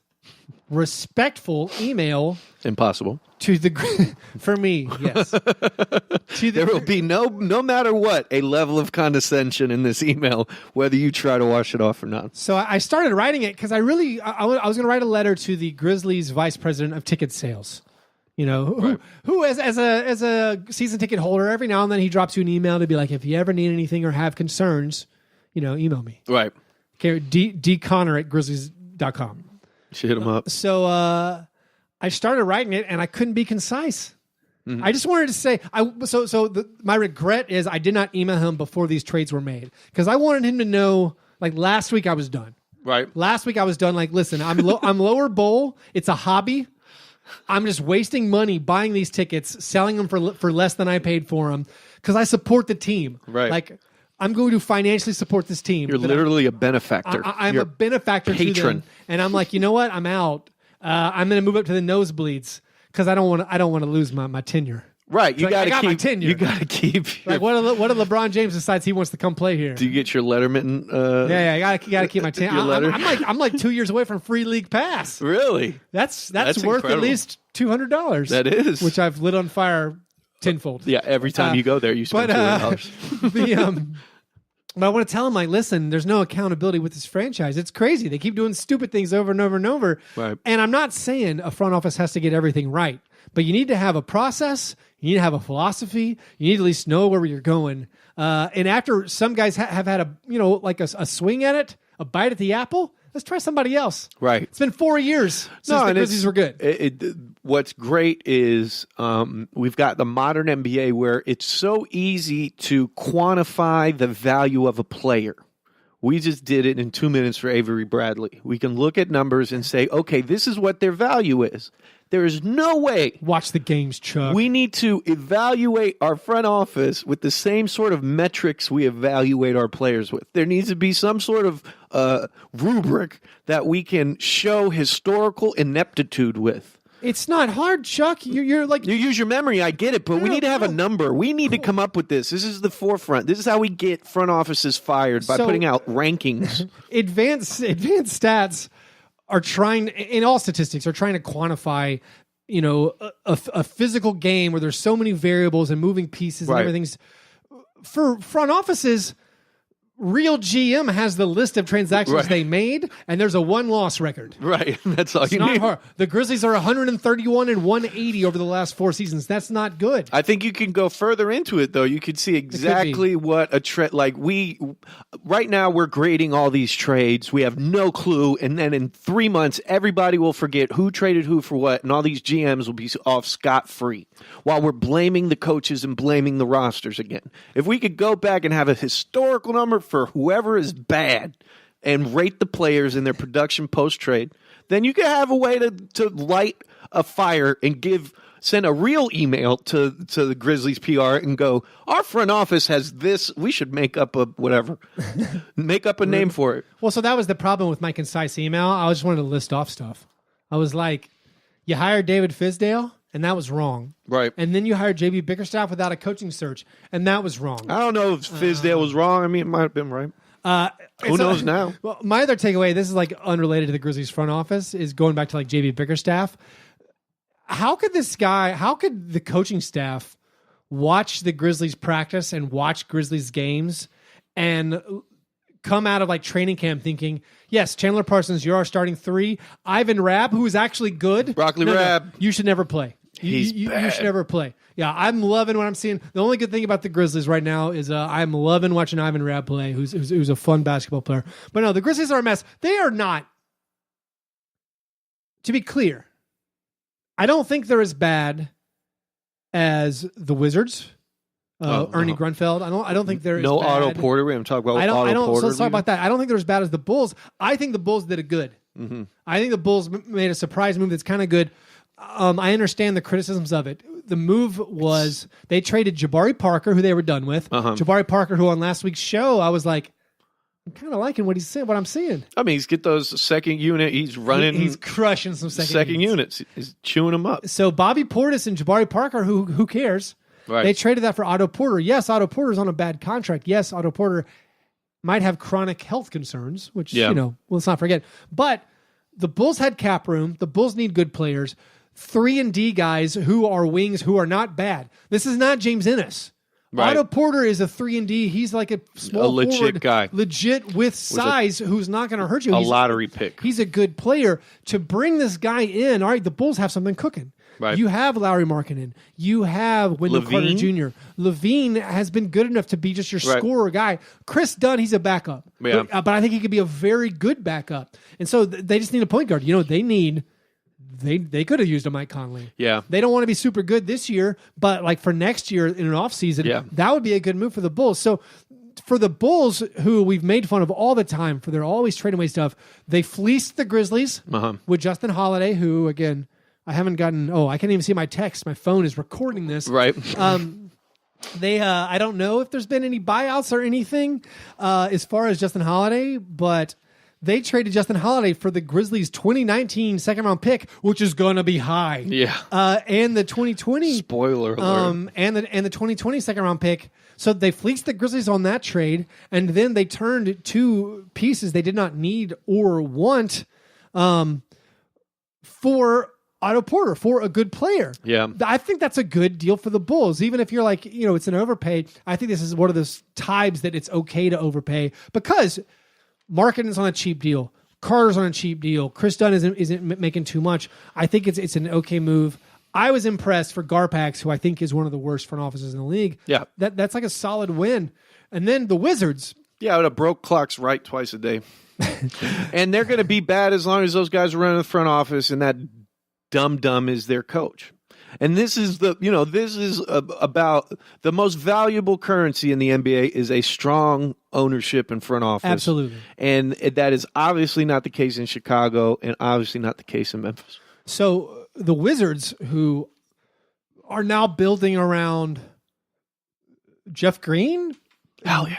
respectful email. Impossible. To the for me, yes. There will be no matter what, a level of condescension in this email, whether you try to wash it off or not. So I started writing it because I was going to write a letter to the Grizzlies vice president of ticket sales. You know, who as a season ticket holder, every now and then he drops you an email to be like, if you ever need anything or have concerns, email me. Right. Okay, dconnor@grizzlies.com. Should hit him up. So I started writing it, and I couldn't be concise. I just wanted to say, my regret is I did not email him before these trades were made because I wanted him to know. Like last week, I was done. Right. Last week, I was done. Like, listen, I'm lower bowl. It's a hobby. I'm just wasting money buying these tickets, selling them for less than I paid for them because I support the team. Right. Like, I'm going to financially support this team. You're literally a benefactor. I'm a benefactor to them. And I'm like, you know what? I'm out. I'm going to move up to the nosebleeds because I don't want to lose my tenure. Right. You got to keep my tenure. You got to keep. Like what if LeBron James decides he wants to come play here? Do you get your Letterman? Yeah. I got to keep my tenure. I'm like 2 years away from free league pass. Really? That's worth incredible. at least $200. That is, which I've lit on fire tenfold. Yeah. Every time you go there, you spend $200. But I want to tell him, like, listen, there's no accountability with this franchise. It's crazy. They keep doing stupid things over and over and over. Right. And I'm not saying a front office has to get everything right, but you need to have a process. You need to have a philosophy. You need to at least know where you're going. And after some guys have had a swing at it, a bite at the apple, let's try somebody else. Right. It's been 4 years since the Grizzlies were good. What's great is we've got the modern NBA where it's so easy to quantify the value of a player. We just did it in 2 minutes for Avery Bradley. We can look at numbers and say, okay, this is what their value is. There is no way. Watch the games, Chuck. We need to evaluate our front office with the same sort of metrics we evaluate our players with. There needs to be some sort of rubric that we can show historical ineptitude with. It's not hard, Chuck. You're like... You use your memory, I get it, but we need to have a number. We need to come up with this. This is the forefront. This is how we get front offices fired, by putting out rankings. Advanced stats are trying, in all statistics, are trying to quantify, a physical game where there's so many variables and moving pieces and everything's... For front offices... Real GM has the list of transactions they made, and there's a one-loss record. Right, that's all it's you not need. Hard. The Grizzlies are 131 and 180 over the last 4 seasons. That's not good. I think you can go further into it, though. You could see exactly what a trade. Like right now, we're grading all these trades. We have no clue, and then in 3 months, everybody will forget who traded who for what, and all these GMs will be off scot-free while we're blaming the coaches and blaming the rosters again. If we could go back and have a historical number for whoever is bad and rate the players in their production post-trade, then you can have a way to light a fire and send a real email to the Grizzlies PR and go, our front office has this. We should make up a name for it. Well, so that was the problem with my concise email. I just wanted to list off stuff. I was like, you hired David Fizdale? and that was wrong. Right. And then you hired J.B. Bickerstaff without a coaching search, and that was wrong. I don't know if Fizdale was wrong. I mean, it might have been right. Who knows now? Well, my other takeaway, this is like unrelated to the Grizzlies front office, is going back to like J.B. Bickerstaff. How could the coaching staff watch the Grizzlies practice and watch Grizzlies games and come out of like training camp thinking, yes, Chandler Parsons, you're our starting 3. Ivan Rabb, who is actually good. Broccoli Rabb. You should never play. You should never play. Yeah, I'm loving what I'm seeing. The only good thing about the Grizzlies right now is I'm loving watching Ivan Rabb play, who's a fun basketball player. But no, the Grizzlies are a mess. They are not. To be clear, I don't think they're as bad as the Wizards. Ernie Grunfeld. I don't think they're no as bad. Otto Porter. We're going to talk about Otto Porter. So let's talk about that. I don't think they're as bad as the Bulls. I think the Bulls did a good. Mm-hmm. I think the Bulls made a surprise move that's kind of good. I understand the criticisms of it. The move was they traded Jabari Parker, who they were done with. Jabari Parker, who on last week's show, I was like, I'm kind of liking what he's saying, what I'm seeing. I mean, he's get those second unit. He's running. He's crushing some second units. He's chewing them up. So Bobby Portis and Jabari Parker, who cares? Right. They traded that for Otto Porter. Yes, Otto Porter's on a bad contract. Yes, Otto Porter might have chronic health concerns, which, let's not forget. But the Bulls had cap room. The Bulls need good players. 3-and-D guys who are wings who are not bad. This is not James Ennis. Right. Otto Porter is a 3-and-D. He's like a small legit forward, guy. Legit with size who's not going to hurt you. He's lottery pick. He's a good player. To bring this guy in, all right, the Bulls have something cooking. Right. You have Lowry Markkanen. You have Wendell Carter Jr. Levine has been good enough to be just your scorer guy. Chris Dunn, he's a backup. Yeah. But I think he could be a very good backup. And so they just need a point guard. They could have used a Mike Conley. Yeah. They don't want to be super good this year, but like for next year in an offseason, that would be a good move for the Bulls. So for the Bulls, who we've made fun of all the time for their always trading away stuff, they fleeced the Grizzlies with Justin Holiday, who, again, I haven't gotten... Oh, I can't even see my text. My phone is recording this. Right. I don't know if there's been any buyouts or anything as far as Justin Holiday, but... They traded Justin Holiday for the Grizzlies' 2019 second-round pick, which is going to be high. Yeah. And the 2020... Spoiler alert. And the 2020 second-round pick. So they fleeced the Grizzlies on that trade, and then they turned 2 pieces they did not need or want for Otto Porter, for a good player. Yeah. I think that's a good deal for the Bulls. Even if you're like, it's an overpay, I think this is one of those times that it's okay to overpay because... Markkanen's on a cheap deal. Carter's on a cheap deal. Chris Dunn isn't making too much. I think it's an okay move. I was impressed for Garpax, who I think is one of the worst front offices in the league. Yeah. That's like a solid win. And then the Wizards. Yeah, I would have broke clocks right twice a day. And they're going to be bad as long as those guys are running the front office and that dumb is their coach. And this is about the most valuable currency in the NBA is a strong ownership in front office. Absolutely. And that is obviously not the case in Chicago and obviously not the case in Memphis. So the Wizards, who are now building around Jeff Green? Hell yeah.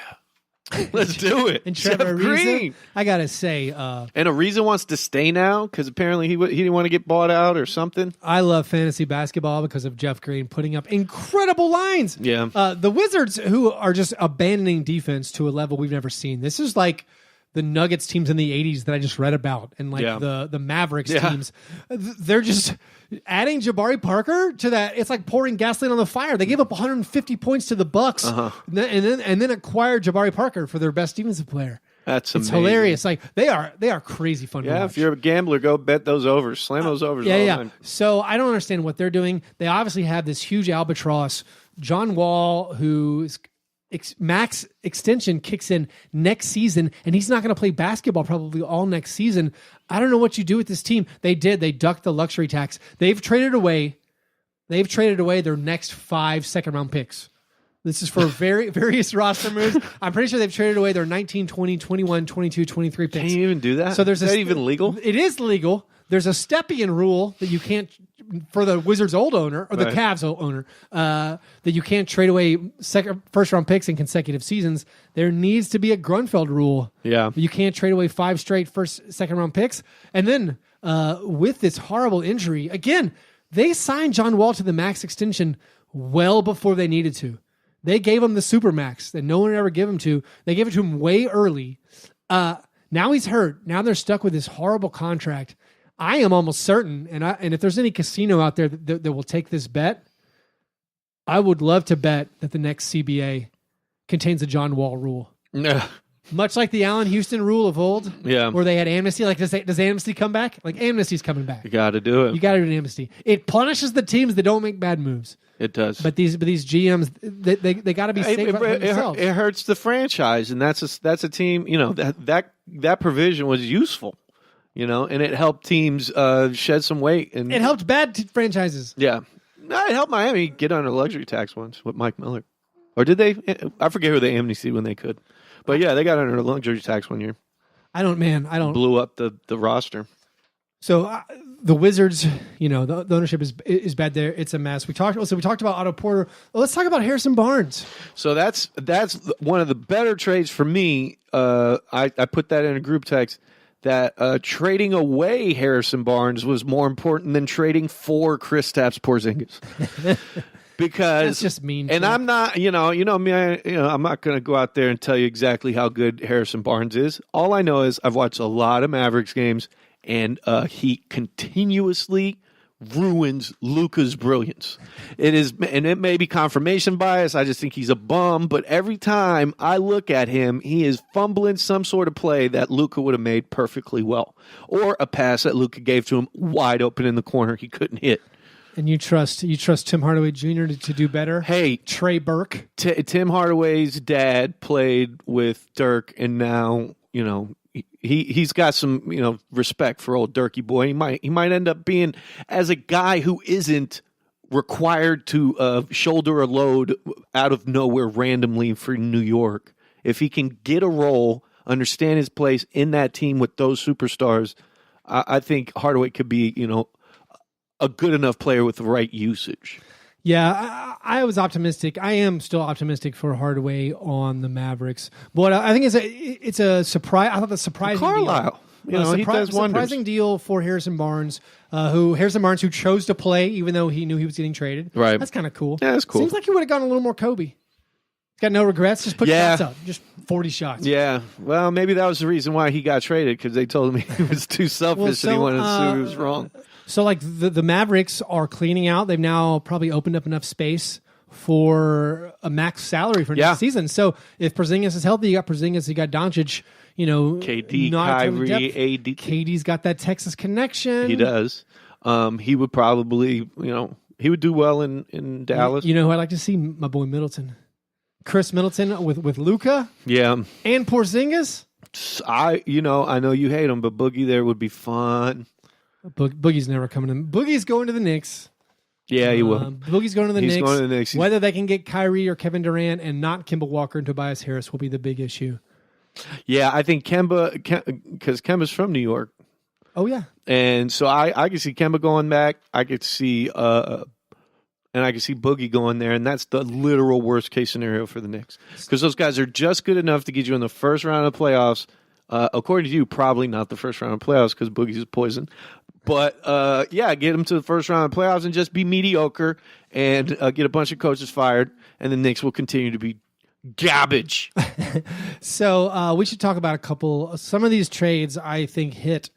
Let's do it. And Trevor Ariza, I gotta say, and Ariza wants to stay now because apparently he didn't want to get bought out or something. I love fantasy basketball because of Jeff Green putting up incredible lines. Yeah, the Wizards, who are just abandoning defense to a level we've never seen. This is like the Nuggets teams in the 80s that I just read about, and like the Mavericks teams. They're just adding Jabari Parker to that. It's like pouring gasoline on the fire. They gave up 150 points to the Bucks, and then acquired Jabari Parker for their best defensive player. It's amazing. Hilarious. Like they are crazy fun to watch. If you're a gambler, go bet those overs. Slam those overs all the time. So I don't understand what they're doing. They obviously have this huge albatross, John Wall, who's max extension kicks in next season, and he's not going to play basketball probably all next season. I don't know what you do with this team. They ducked the luxury tax. They've traded away their next 5 second-round picks. This is for various roster moves. I'm pretty sure they've traded away their 19, 20, 21, 22, 23 picks. Can you even do that? So is that even legal? It is legal. There's a Stepien rule that you can't, for the Wizards' old owner, or the Cavs' old owner, that you can't trade away first-round picks in consecutive seasons. There needs to be a Grunfeld rule. Yeah. You can't trade away 5 straight second-round picks. And then with this horrible injury, again, They signed John Wall to the max extension well before they needed to. They gave him the super max that no one ever gave him to. They gave it to him way early. Now he's hurt. Now they're stuck with this horrible contract. I am almost certain, and if there's any casino out there that will take this bet, I would love to bet that the next CBA contains a John Wall rule. Much like the Allen Houston rule of old, where they had amnesty. Like, does amnesty come back? Like, amnesty's coming back. You got to do it. You got to do an amnesty. It punishes the teams that don't make bad moves. It does. But these GMs, they got to be safe for themselves. It hurts the franchise, and that's a team. That provision was useful, and it helped teams shed some weight. And it helped bad franchises. Yeah, it helped Miami get under luxury tax once with Mike Miller, or did they? I forget who they amnestied when they could. But yeah, they got under a luxury tax one year. I don't. Blew up the roster. So the Wizards, the ownership is bad there. It's a mess. We talked about Otto Porter. Well, let's talk about Harrison Barnes. So that's one of the better trades for me. I put that in a group text that trading away Harrison Barnes was more important than trading for Kristaps Porzingis. Because that's just mean. And I'm not, me, I'm not going to go out there and tell you exactly how good Harrison Barnes is. All I know is I've watched a lot of Mavericks games, and he continuously ruins Luka's brilliance. And it may be confirmation bias. I just think he's a bum. But every time I look at him, he is fumbling some sort of play that Luka would have made perfectly well, or a pass that Luka gave to him wide open in the corner he couldn't hit. And you trust Tim Hardaway Jr. to do better? Hey, Trey Burke. Tim Hardaway's dad played with Dirk, and now he's got some respect for old Dirky boy. He might end up being, as a guy who isn't required to shoulder a load out of nowhere randomly for New York. If he can get a role, understand his place in that team with those superstars, I think Hardaway could be a good enough player with the right usage. Yeah, I was optimistic. I am still optimistic for Hardaway on the Mavericks, but I think it's a surprise. I thought the surprising Carlisle, deal, he does wonders. Surprising deal for Harrison Barnes, who chose to play even though he knew he was getting traded. Right, that's kind of cool. Yeah, that's cool. Seems like he would have gone a little more Kobe. He's got no regrets. Just put shots up, just 40 shots. Yeah, well, maybe that was the reason why he got traded, because they told him he was too selfish and he wanted to see he was wrong. So, like, the Mavericks are cleaning out. They've now probably opened up enough space for a max salary for next season. So, if Porzingis is healthy, you got Porzingis, you got Doncic, KD, Kyrie, AD. KD's got that Texas connection. He does. He would probably, he would do well in Dallas. You know who I'd like to see? My boy Middleton. Chris Middleton with Luka. Yeah. And Porzingis. I know you hate him, but Boogie there would be fun. Boogie's never coming in. Boogie's going to the Knicks. Yeah, he will. Boogie's going to the Knicks. He's going to the Knicks. Whether they can get Kyrie or Kevin Durant and not Kemba Walker and Tobias Harris will be the big issue. Yeah, I think Kemba, because Kemba's from New York. Oh, yeah. And so I could see Kemba going back. I could see Boogie going there, and that's the literal worst case scenario for the Knicks, because those guys are just good enough to get you in the first round of playoffs. According to you, probably not the first round of playoffs because Boogie's is poison. But, get them to the first round of playoffs and just be mediocre and get a bunch of coaches fired, and the Knicks will continue to be garbage. So we should talk about some of these trades I think hit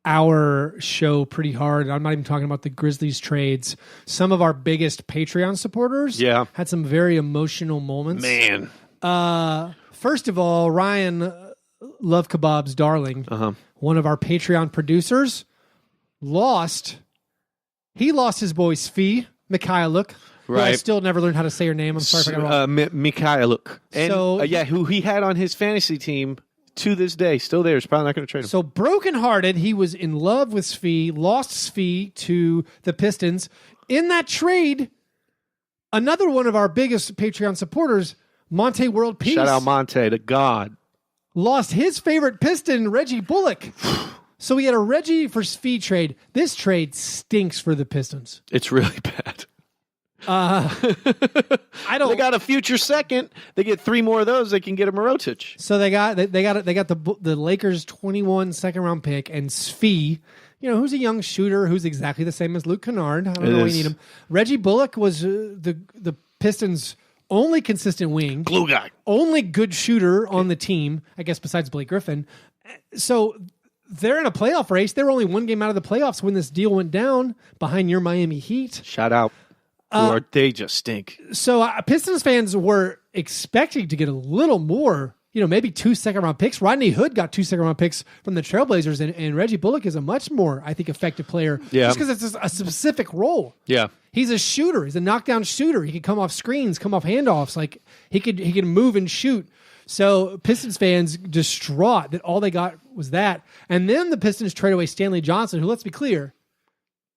our show pretty hard. I'm not even talking about the Grizzlies trades. Some of our biggest Patreon supporters had some very emotional moments. Man. First of all, Ryan Love Kebab's darling, one of our Patreon producers, lost his boy Svi Mikhailuk. Right. I still never learned how to say her name. I'm sorry if I got it wrong. Mikhailuk. And, who he had on his fantasy team to this day. Still there. He's probably not going to trade him. So brokenhearted, he was in love with Svi, lost Svi to the Pistons. In that trade, another one of our biggest Patreon supporters, Monte World Peace. Shout out Monte, the god. Lost his favorite Piston, Reggie Bullock. So we had a Reggie for Svi trade. This trade stinks for the Pistons. It's really bad. They got a future second. They get 3 more of those. They can get a Mirotic. So they got the Lakers 21 second round pick, and Svi who's a young shooter who's exactly the same as Luke Kennard. I don't know why you need him. Reggie Bullock was the Pistons' only consistent wing. Glue guy. Only good shooter on the team, I guess, besides Blake Griffin. So they're in a playoff race. They were only one game out of the playoffs when this deal went down behind your Miami Heat. Shout out. They just stink. So Pistons fans were expecting to get a little more, maybe 2 second-round picks. Rodney Hood got 2 second-round picks from the Trailblazers, and Reggie Bullock is a much more, I think, effective player. Yeah. Just because it's a specific role. Yeah. He's a shooter. He's a knockdown shooter. He can come off screens, come off handoffs. Like he can move and shoot. So Pistons fans distraught that all they got was that. And then the Pistons trade away Stanley Johnson, who, let's be clear,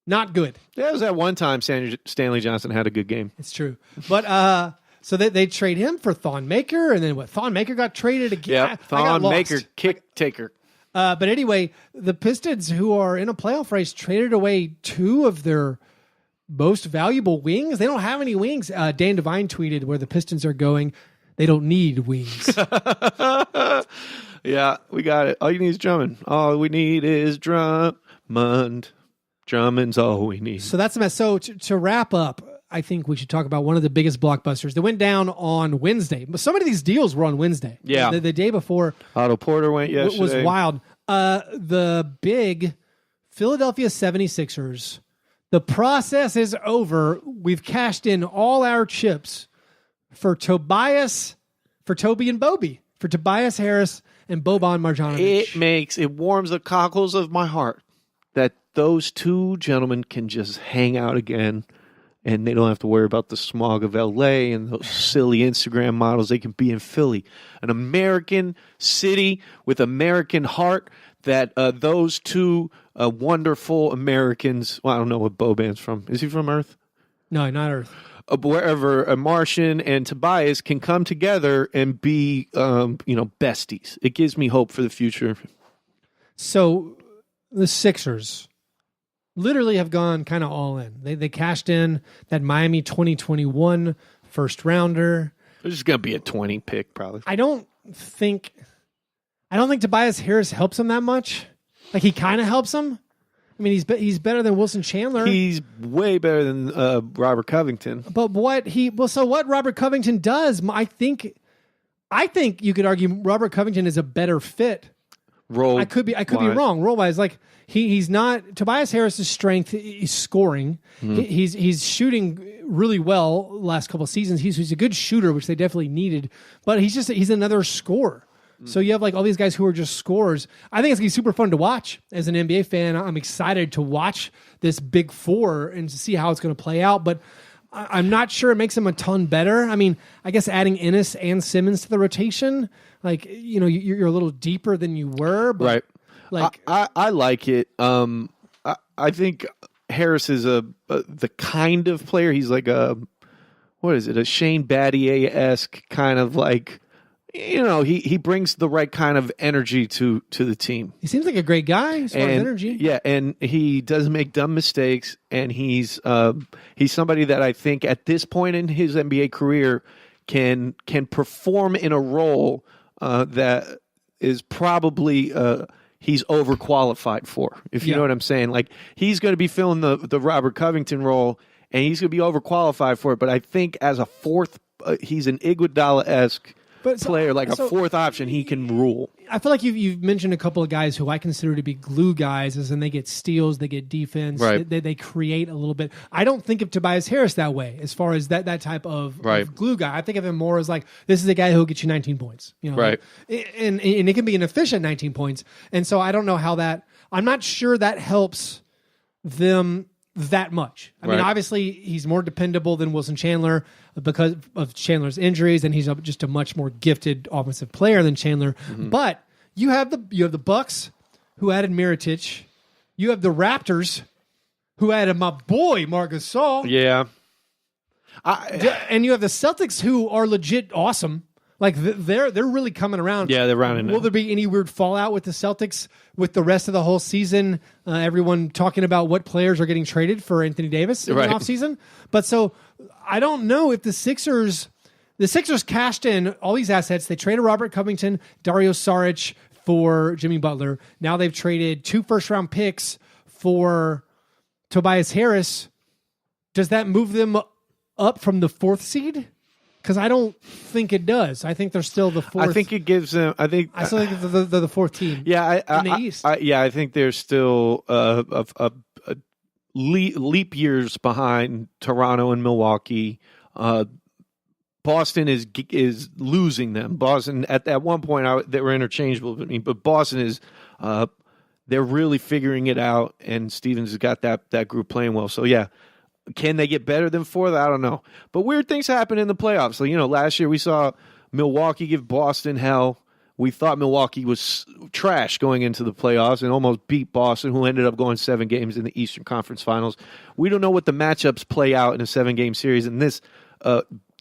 not good. Yeah, it was that one time Stanley Johnson had a good game. It's true. But so they trade him for Thon Maker, and then Thon Maker got traded again. Yeah, Thon Maker, kick taker. But anyway, the Pistons, who are in a playoff race, traded away 2 of their most valuable wings. They don't have any wings. Dan Devine tweeted where the Pistons are going. They don't need wings. Yeah, we got it. All you need is Drummond. All we need is Drummond. Drummond's all we need. So that's the mess. So to wrap up, I think we should talk about one of the biggest blockbusters that went down on Wednesday. But some of these deals were on Wednesday. Yeah. The day before. Otto Porter went yesterday. Was wild. The big Philadelphia 76ers, the process is over. We've cashed in all our chips for Toby and Bobby, for Tobias Harris and Boban Marjanovic. It warms the cockles of my heart that those two gentlemen can just hang out again, and they don't have to worry about the smog of L.A. and those silly Instagram models. They can be in Philly, an American city with American heart that those two wonderful Americans, well, I don't know what Boban's from. Is he from Earth? No, not Earth. Wherever a Martian and Tobias can come together and be, besties. It gives me hope for the future. So the Sixers literally have gone kind of all in. They cashed in that Miami 2021 first rounder. It's just going to be a 20 pick, probably. I don't think Tobias Harris helps him that much. Like, he kind of helps him. I mean, he's better than Wilson Chandler. He's way better than Robert Covington. But what Robert Covington does, I think you could argue Robert Covington is a better fit. I could be wrong. Role wise, like he's not. Tobias Harris's strength is scoring. Mm-hmm. He's shooting really well the last couple of seasons. He's a good shooter, which they definitely needed. But he's another scorer. So you have like all these guys who are just scorers. I think it's going to be super fun to watch. As an NBA fan, I'm excited to watch this big four and to see how it's going to play out. But I'm not sure it makes them a ton better. I mean, I guess adding Ennis and Simmons to the rotation, like, you're a little deeper than you were. But right. Like I like it. I think Harris is the kind of player. He's like a Shane Battier-esque kind of like. He brings the right kind of energy to the team. He seems like a great guy as far as energy. Yeah, and he doesn't make dumb mistakes, and he's somebody that I think at this point in his NBA career can perform in a role that is probably he's overqualified for, if you know what I'm saying. Like, he's going to be filling the Robert Covington role, and he's going to be overqualified for it, but I think as a fourth, he's an Iguodala-esque player, like a fourth option, he can rule. I feel like you've mentioned a couple of guys who I consider to be glue guys, as in they get steals, they get defense, right. they create a little bit. I don't think of Tobias Harris that way, as far as that type of glue guy. I think of him more as like, this is a guy who'll get you 19 points. Right. And it can be an efficient 19 points. And so I don't know how that, I'm not sure that helps them that much. I mean, obviously, he's more dependable than Wilson Chandler because of Chandler's injuries, and he's just a much more gifted offensive player than Chandler. Mm-hmm. But you have the Bucks, who added Mirotic. You have the Raptors, who added my boy Marc Gasol. Yeah, and you have the Celtics, who are legit awesome. Like, they're really coming around. Yeah, they're rounding. Will there be any weird fallout with the Celtics with the rest of the whole season? Everyone talking about what players are getting traded for Anthony Davis in the offseason. But so I don't know if the Sixers cashed in all these assets. They traded Robert Covington, Dario Saric for Jimmy Butler. Now they've traded 2 first-round picks for Tobias Harris, does that move them up from the 4th seed? Because I don't think it does. I think they're still the 4th. I think it gives them. I still think they're the 4th team. Yeah, in the East. I think they're still a leap years behind Toronto and Milwaukee. Boston is losing them. Boston at one point they were interchangeable with me, but Boston is they're really figuring it out, and Stevens has got that group playing well. So yeah. Can they get better than 4th? I don't know. But weird things happen in the playoffs. So, last year we saw Milwaukee give Boston hell. We thought Milwaukee was trash going into the playoffs and almost beat Boston, who ended up going 7 games in the Eastern Conference Finals. We don't know what the matchups play out in a 7-game series. And this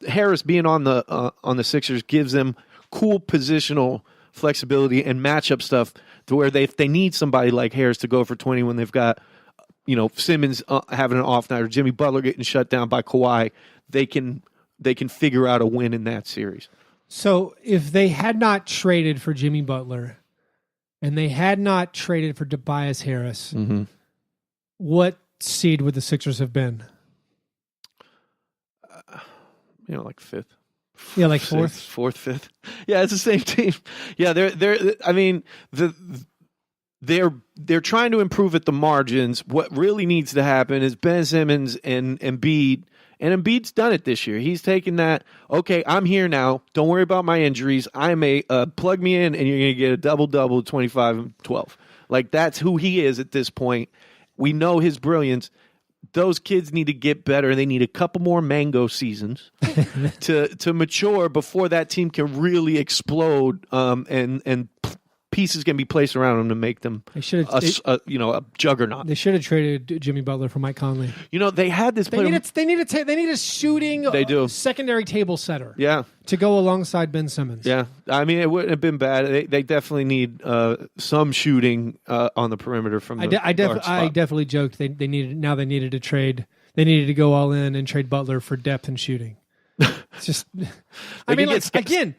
Harris being on the Sixers gives them cool positional flexibility and matchup stuff to where if they need somebody like Harris to go for 20 when they've got Simmons having an off night or Jimmy Butler getting shut down by Kawhi, they can figure out a win in that series. So if they had not traded for Jimmy Butler and they had not traded for Tobias Harris, what seed would the Sixers have been? Like 5th. Yeah, like 4th, 4th, 5th. Yeah, it's the same team. Yeah, they're. I mean, They're trying to improve at the margins. What really needs to happen is Ben Simmons and Embiid. And Embiid's done it this year. He's taken that, okay, I'm here now. Don't worry about my injuries. I'm plug me in and you're going to get a double-double, 25 and 12. Like, that's who he is at this point. We know his brilliance. Those kids need to get better. They need a couple more mango seasons to mature before that team can really explode and pieces can be placed around them to make them a juggernaut. They should have traded Jimmy Butler for Mike Conley. They had this. They need a shooting. They do. Secondary table setter. Yeah, to go alongside Ben Simmons. Yeah, I mean it wouldn't have been bad. They definitely need some shooting on the perimeter from. I definitely joked they needed to trade. They needed to go all in and trade Butler for depth and shooting. It's just, again.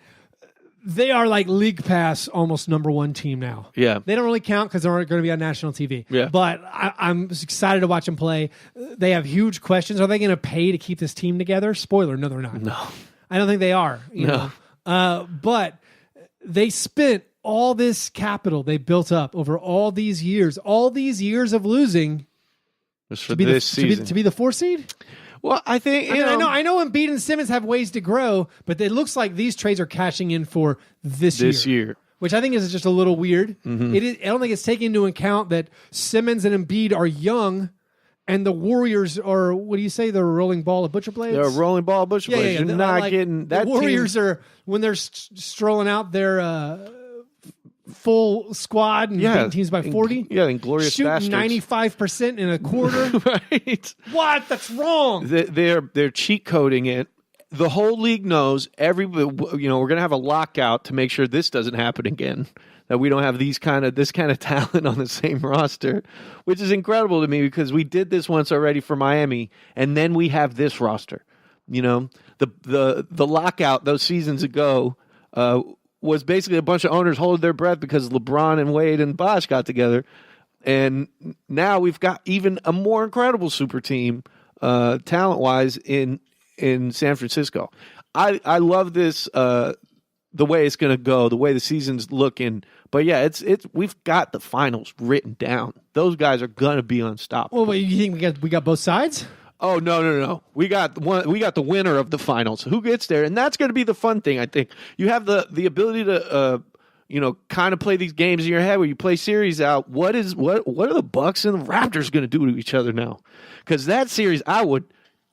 They are like league pass, almost number 1 team now. Yeah. They don't really count because they're going to be on national TV. Yeah. But I'm excited to watch them play. They have huge questions. Are they going to pay to keep this team together? Spoiler, no, they're not. No. I don't think they are. You know? But they spent all this capital they built up over all these years of losing. Just for this season. To be the 4 seed? Well, I think I know Embiid and Simmons have ways to grow, but it looks like these trades are cashing in for this year, which I think is just a little weird. Mm-hmm. I don't think it's taking into account that Simmons and Embiid are young, and the Warriors are, what do you say? They're a rolling ball of butcher blades. They're a rolling ball of butcher blades. You're not getting that. The Warriors are when they're strolling out their full squad and beating teams by 40. Yeah, Inglorious Bastards. Shooting 95% in a quarter. Right. What? That's wrong. They're cheat coding it. The whole league knows we're going to have a lockout to make sure this doesn't happen again. That we don't have this kind of talent on the same roster, which is incredible to me because we did this once already for Miami, and then we have this roster. The lockout those seasons ago was basically a bunch of owners holding their breath because LeBron and Wade and Bosh got together. And now we've got even a more incredible super team, talent-wise, in San Francisco. I love this, the way it's going to go, the way the season's looking. But yeah, we've got the finals written down. Those guys are going to be unstoppable. Well, wait, you think we got both sides? Oh, no. We got the winner of the finals. Who gets there? And that's going to be the fun thing, I think. You have the ability to kind of play these games in your head where you play series out. What are the Bucks and the Raptors going to do to each other now? Because that series, I would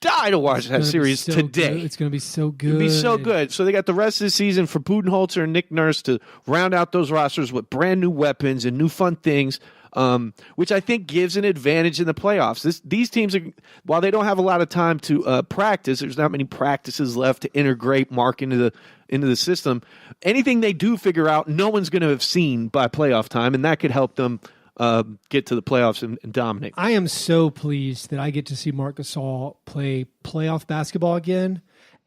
die to watch that series today. Good. It's going to be so good. It'll be so good. So they got the rest of the season for Budenholzer and Nick Nurse to round out those rosters with brand new weapons and new fun things. Which I think gives an advantage in the playoffs. These teams, while they don't have a lot of time to practice, there's not many practices left to integrate Mark into the system. Anything they do figure out, no one's going to have seen by playoff time, and that could help them get to the playoffs and dominate. I am so pleased that I get to see Marc Gasol play playoff basketball again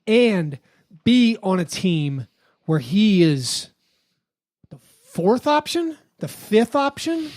and be on a team where he is the 4th option, the 5th option.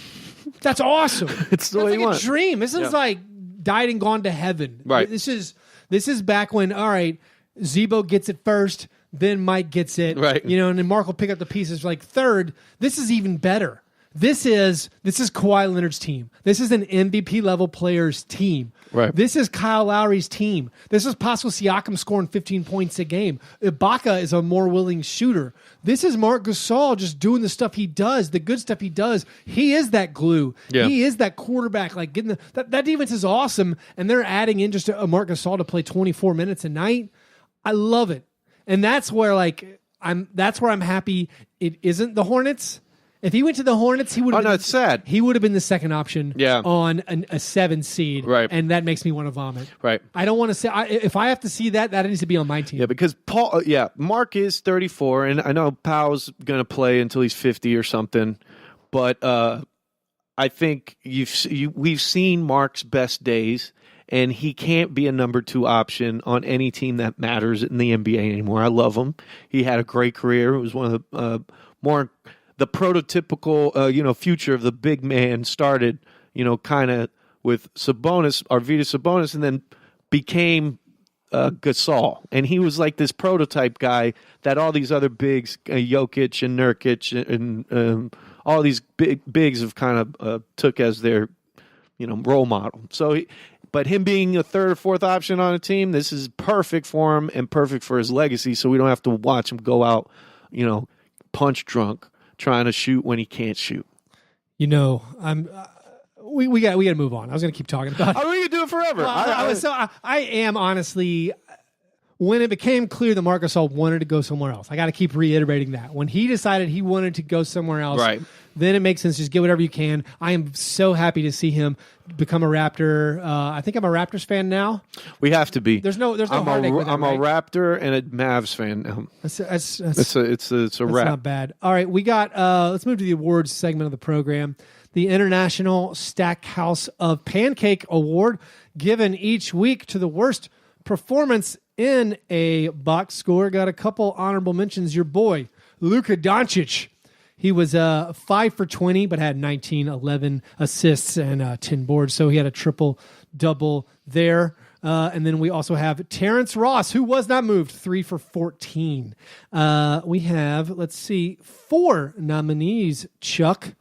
That's awesome. It's the way That's you like want a dream. This is Yeah. like died and gone to heaven. Right. This is back when, all right, Zebo gets it first, then Mike gets it. Right. And then Mark will pick up the pieces like third. This is even better. This is Kawhi Leonard's team. This is an MVP level player's team. Right. This is Kyle Lowry's team. This is Pascal Siakam scoring 15 points a game. Ibaka is a more willing shooter. This is Marc Gasol just doing the stuff he does, the good stuff he does. He is that glue. Yeah. He is that quarterback. Like getting that defense is awesome, and they're adding in just a Marc Gasol to play 24 minutes a night. I love it, and that's where I'm happy. It isn't the Hornets. If he went to the Hornets, he would. no, it's sad. He would have been the second option. Yeah. On a 7 seed. Right. And that makes me want to vomit. Right. I don't want to say if I have to see that needs to be on my team. Yeah, because Mark is 34, and I know Powell's going to play until he's 50 or something, but I think we've seen Mark's best days, and he can't be a number 2 option on any team that matters in the NBA anymore. I love him. He had a great career. It was one of the more the prototypical future of the big man started, kind of with Sabonis, Arvydas Sabonis, and then became Gasol. And he was like this prototype guy that all these other bigs, Jokic and Nurkic and all these bigs have kind of took as their, role model. So, but him being a third or fourth option on a team, this is perfect for him and perfect for his legacy. So we don't have to watch him go out, punch drunk, trying to shoot when he can't shoot. We got to move on. I was going to keep talking about it. We can do it forever. I am honestly, when it became clear that Marc Gasol wanted to go somewhere else, I got to keep reiterating that. When he decided he wanted to go somewhere else, right. Then it makes sense. Just get whatever you can. I am so happy to see him become a Raptor. I think I'm a Raptors fan now. We have to be. There's no heartache with it, I'm a Raptor and a Mavs fan now. It's a wrap. Not bad. All right, we got. Let's move to the awards segment of the program. The International Stackhouse of Pancake Award, given each week to the worst performance in a box score. Got a couple honorable mentions. Your boy Luka Doncic. He was 5 for 20, but had 19, 11 assists and 10 boards. So he had a triple-double there. And then we also have Terrence Ross, who was not moved, 3 for 14. We have, 4 nominees, Chuck.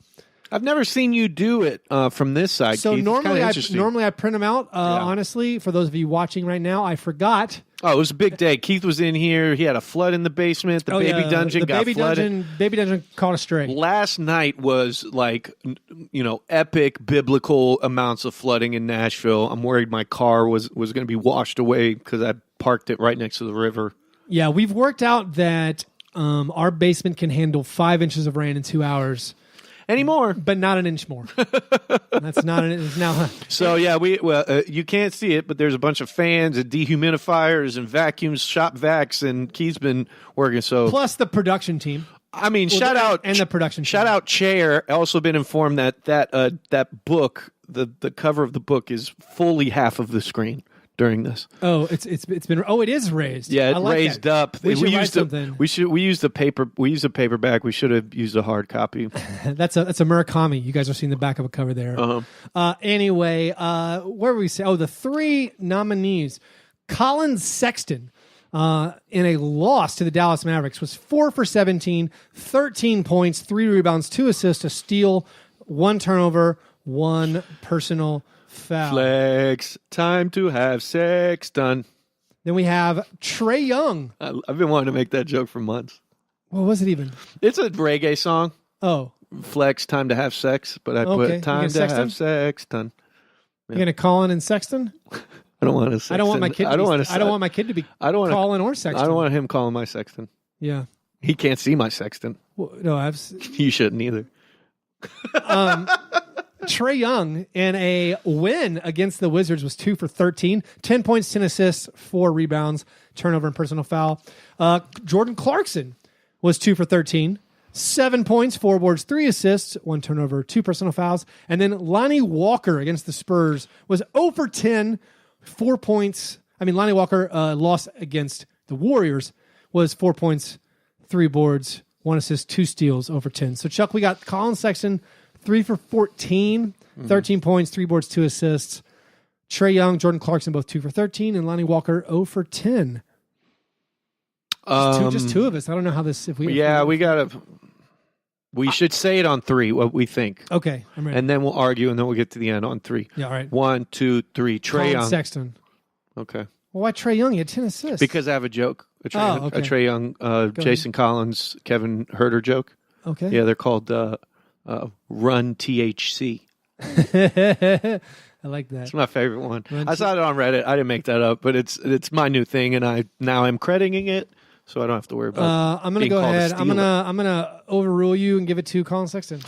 I've never seen you do it from this side, So Keith. normally I print them out. Honestly, for those of you watching right now, I forgot. Oh, it was a big day. Keith was in here. He had a flood in the basement. The baby dungeon got flooded. Baby dungeon caught a stray. Last night was epic biblical amounts of flooding in Nashville. I'm worried my car was going to be washed away because I parked it right next to the river. Yeah, we've worked out that our basement can handle 5 inches of rain in 2 hours. Anymore, but not an inch more. That's not an inch now. So yeah, you can't see it, but there's a bunch of fans and dehumidifiers and vacuums, shop vacs, and Keith's been working. So plus the production team. I mean, shout out and the production. Shout out Chair. Also been informed that book, the cover of the book is fully half of the screen during this. Oh, it's been. Oh, it is raised. Yeah, it raised up. We used something. We used the paper. We used a paperback. We should have used a hard copy. That's a Murakami. You guys are seeing the back of a cover there. Anyway, where were we? Say? Oh, the 3 nominees. Colin Sexton, in a loss to the Dallas Mavericks, was 4 for 17, 13 points, 3 rebounds, 2 assists, a steal, 1 turnover, 1 personal foul. Flex, time to have sex done. Then we have Trae Young. I've been wanting to make that joke for months. What was it even? It's a reggae song. Oh. Flex, time to have sex, but I put time to have sex done. Yeah. You're going to call in Sexton? I don't want to Sexton. I don't want my kid to be calling or Sexton. I don't want him calling my Sexton. Yeah. He can't see my Sexton. Well, no, You shouldn't either. Trae Young in a win against the Wizards was 2 for 13, 10 points, 10 assists, 4 rebounds, turnover and personal foul. Jordan Clarkson was 2 for 13, 7 points, 4 boards, 3 assists, 1 turnover, 2 personal fouls. And then Lonnie Walker against the Spurs was 0 for 10, 4 points. I mean, Lonnie Walker lost against the Warriors was 4 points, 3 boards, 1 assist, 2 steals, over 10. So, Chuck, we got Colin Sexton, 3 for 14, 13 points, 3 boards, 2 assists. Trae Young, Jordan Clarkson, both 2 for 13, and Lonnie Walker 0 for 10. Just two of us. I don't know how this. If we gotta. We should say it on 3. What we think. Okay, I'm ready. And then we'll argue, and then we'll get to the end on 3. Yeah, all right. 1, 2, 3. Trae Young. Sexton. Okay. Well, why Trae Young? He had 10 assists. Because I have a joke. A Trae Young, Jason Collins, Kevin Herter joke. Okay. Yeah, they're called Run THC. I like that. It's my favorite one. I saw it on Reddit. I didn't make that up, but it's my new thing, and I now am crediting it, so I don't have to worry about. I'm gonna go ahead. I'm gonna overrule you and give it to Colin Sexton.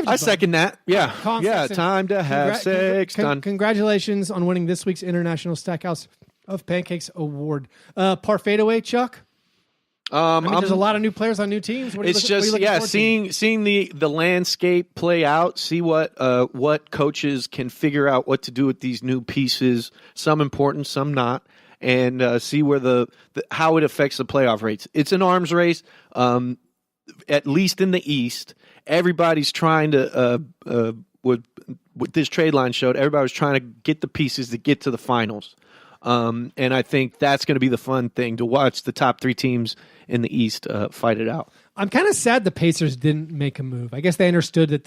I second that. Yeah, Colin Sexton. Time to have Sexton. Congratulations on winning this week's International Stackhouse of Pancakes Award. Parfadeaway, Chuck. There's a lot of new players on new teams. Seeing the landscape play out, see what coaches can figure out what to do with these new pieces. Some important, some not, and see where how it affects the playoff rates. It's an arms race, at least in the East. Everybody's trying to what this trade line showed. Everybody was trying to get the pieces to get to the finals. And I think that's going to be the fun thing to watch the top 3 teams in the East fight it out. I'm kind of sad the Pacers didn't make a move. I guess they understood that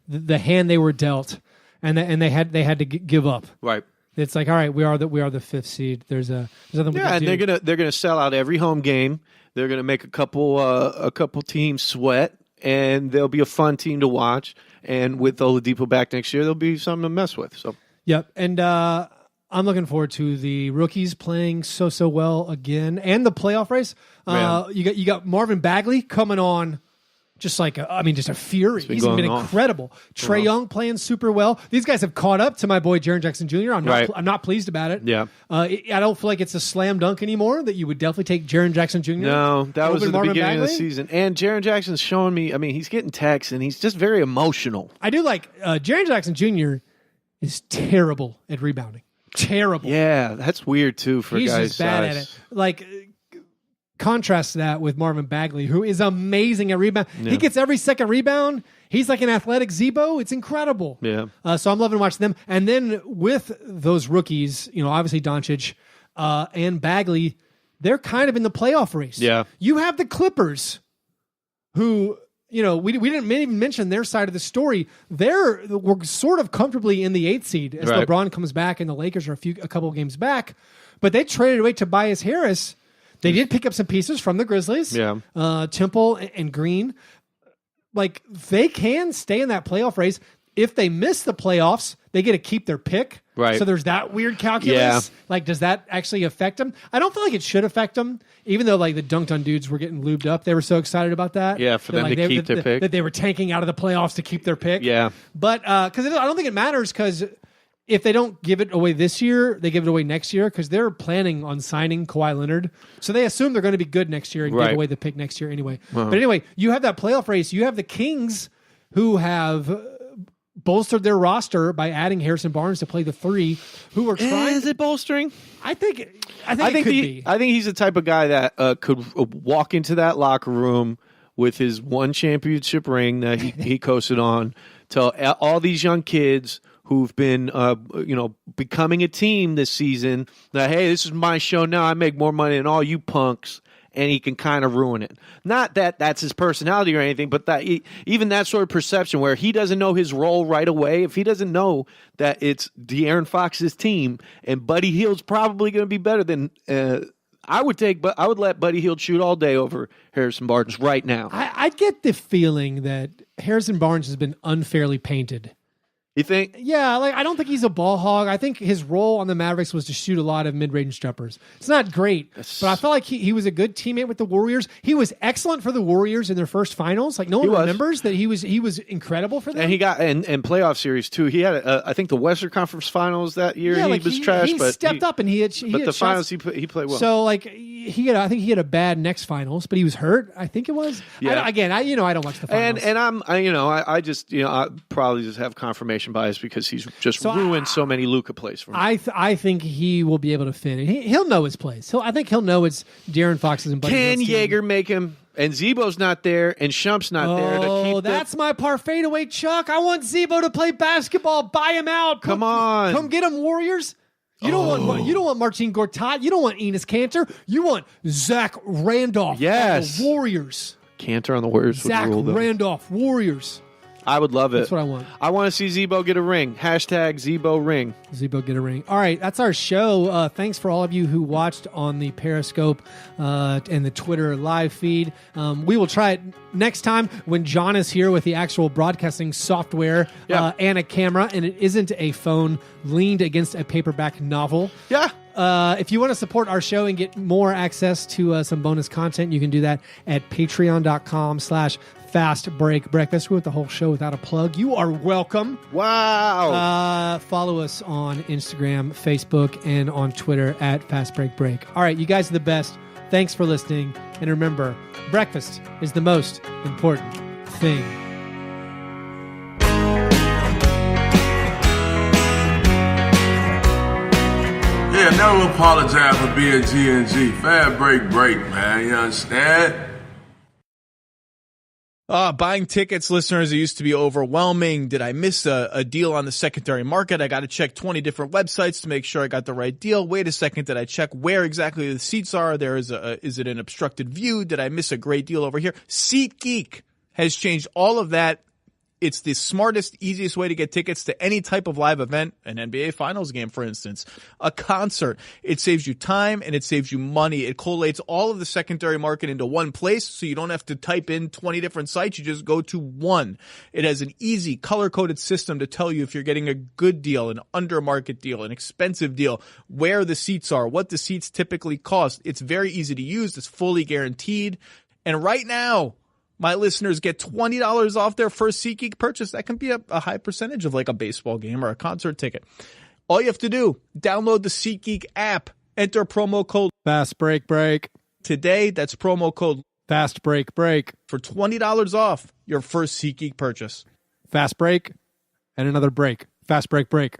the hand they were dealt, and they had to give up. Right. It's like, all right, we are the 5th seed. There's nothing we can do. And they're gonna sell out every home game. They're gonna make a couple teams sweat, and they'll be a fun team to watch. And with Oladipo back next year, there'll be something to mess with. So yep, and I'm looking forward to the rookies playing so well again, and the playoff race. You got Marvin Bagley coming on, just like just a fury. He's been incredible. Trae Young playing super well. These guys have caught up to my boy Jaren Jackson Jr. I'm not pleased about it. Yeah, I don't feel like it's a slam dunk anymore. That you would definitely take Jaren Jackson Jr. No, that was at the beginning of the season. And Jaren Jackson's showing me. He's getting texts and he's just very emotional. I do like Jaren Jackson Jr. is terrible at rebounding. Terrible. Yeah, that's weird too for He's guys. Just bad at it. Like, contrast that with Marvin Bagley, who is amazing at rebound. Yeah. He gets every second rebound. He's like an athletic Zebo. It's incredible. Yeah. So I'm loving watching them. And then with those rookies, obviously Doncic and Bagley, they're kind of in the playoff race. Yeah. You have the Clippers, who. We didn't even mention their side of the story. We're sort of comfortably in the 8th seed as LeBron comes back and the Lakers are a couple of games back. But they traded away Tobias Harris. They did pick up some pieces from the Grizzlies. Yeah. Temple and Green. Like, they can stay in that playoff race. If they miss the playoffs, they get to keep their pick. Right. So there's that weird calculus. Yeah. Like, does that actually affect them? I don't feel like it should affect them, even though like the Dunked On dudes were getting lubed up. They were so excited about that. Yeah, for them to keep their pick. That they were tanking out of the playoffs to keep their pick. Yeah. But because I don't think it matters, because if they don't give it away this year, they give it away next year, because they're planning on signing Kawhi Leonard. So they assume they're going to be good next year and give away the pick next year anyway. Uh-huh. But anyway, you have that playoff race. You have the Kings, who have bolstered their roster by adding Harrison Barnes to play the 3, who are trying. Is it bolstering? I think it could be. I think he's the type of guy that could walk into that locker room with his one championship ring that he coasted on, to all these young kids who've been becoming a team this season, that, hey, this is my show now. I make more money than all you punks. And he can kind of ruin it. Not that that's his personality or anything, but that even that sort of perception where he doesn't know his role right away. If he doesn't know that it's De'Aaron Fox's team and Buddy Hield's probably going to be better than I would let Buddy Hield shoot all day over Harrison Barnes right now. I get the feeling that Harrison Barnes has been unfairly painted. You think? Yeah, I don't think he's a ball hog. I think his role on the Mavericks was to shoot a lot of mid-range jumpers. It's not great, but I felt like he was a good teammate with the Warriors. He was excellent for the Warriors in their first finals. Like, no one remembers that he was incredible for them. And he got and playoff series too. He had I think the Western Conference Finals that year. Yeah, he was trash, he stepped up and he had the finals he played well. So I think he had a bad next finals, but he was hurt. I think it was. Yeah. I don't watch the finals. And I probably just have confirmation bias because he's just ruined so many Luka plays for me. I think he will be able to fit in. He'll know his place. I think he'll know it's De'Aaron Fox's and Buddy Can Hield's Jaeger team. make him? And Zebo's not there, and Shump's not there to keep. Oh, that's my par fadeaway, Chuck. I want Zebo to play basketball. Buy him out. Come on. Come get him, Warriors. You don't want Marcin Gortat. You don't want Enes Kanter. You want Zach Randolph. Yes. The Warriors. Kanter on the Warriors. Zach Randolph, Warriors. I would love it. That's what I want. I want to see Zebo get a ring. Hashtag Zebo ring. Zebo get a ring. All right, that's our show. Thanks for all of you who watched on the Periscope and the Twitter live feed. We will try it next time when John is here with the actual broadcasting software and a camera, and it isn't a phone leaned against a paperback novel. Yeah. If you want to support our show and get more access to some bonus content, you can do that at patreon.com/Fast Break Breakfast. We went the whole show without a plug. You are welcome. Wow. Follow us on Instagram, Facebook, and on Twitter at Fast Break Break. All right, you guys are the best. Thanks for listening. And remember, breakfast is the most important thing. Yeah, never apologize for being G&G. Fast break, man. You understand? Buying tickets, listeners, it used to be overwhelming. Did I miss a deal on the secondary market? I got to check 20 different websites to make sure I got the right deal. Wait a second. Did I check where exactly the seats are? Is it an obstructed view? Did I miss a great deal over here? SeatGeek has changed all of that. It's the smartest, easiest way to get tickets to any type of live event, an NBA Finals game, for instance, a concert. It saves you time and it saves you money. It collates all of the secondary market into one place, so you don't have to type in 20 different sites. You just go to one. It has an easy, color-coded system to tell you if you're getting a good deal, an under-market deal, an expensive deal, where the seats are, what the seats typically cost. It's very easy to use. It's fully guaranteed. And right now, my listeners get $20 off their first SeatGeek purchase. That can be a high percentage of like a baseball game or a concert ticket. All you have to do, download the SeatGeek app, enter promo code Fast Break Break today. That's promo code Fast Break Break for $20 off your first SeatGeek purchase. Fast break and another break. Fast Break Break.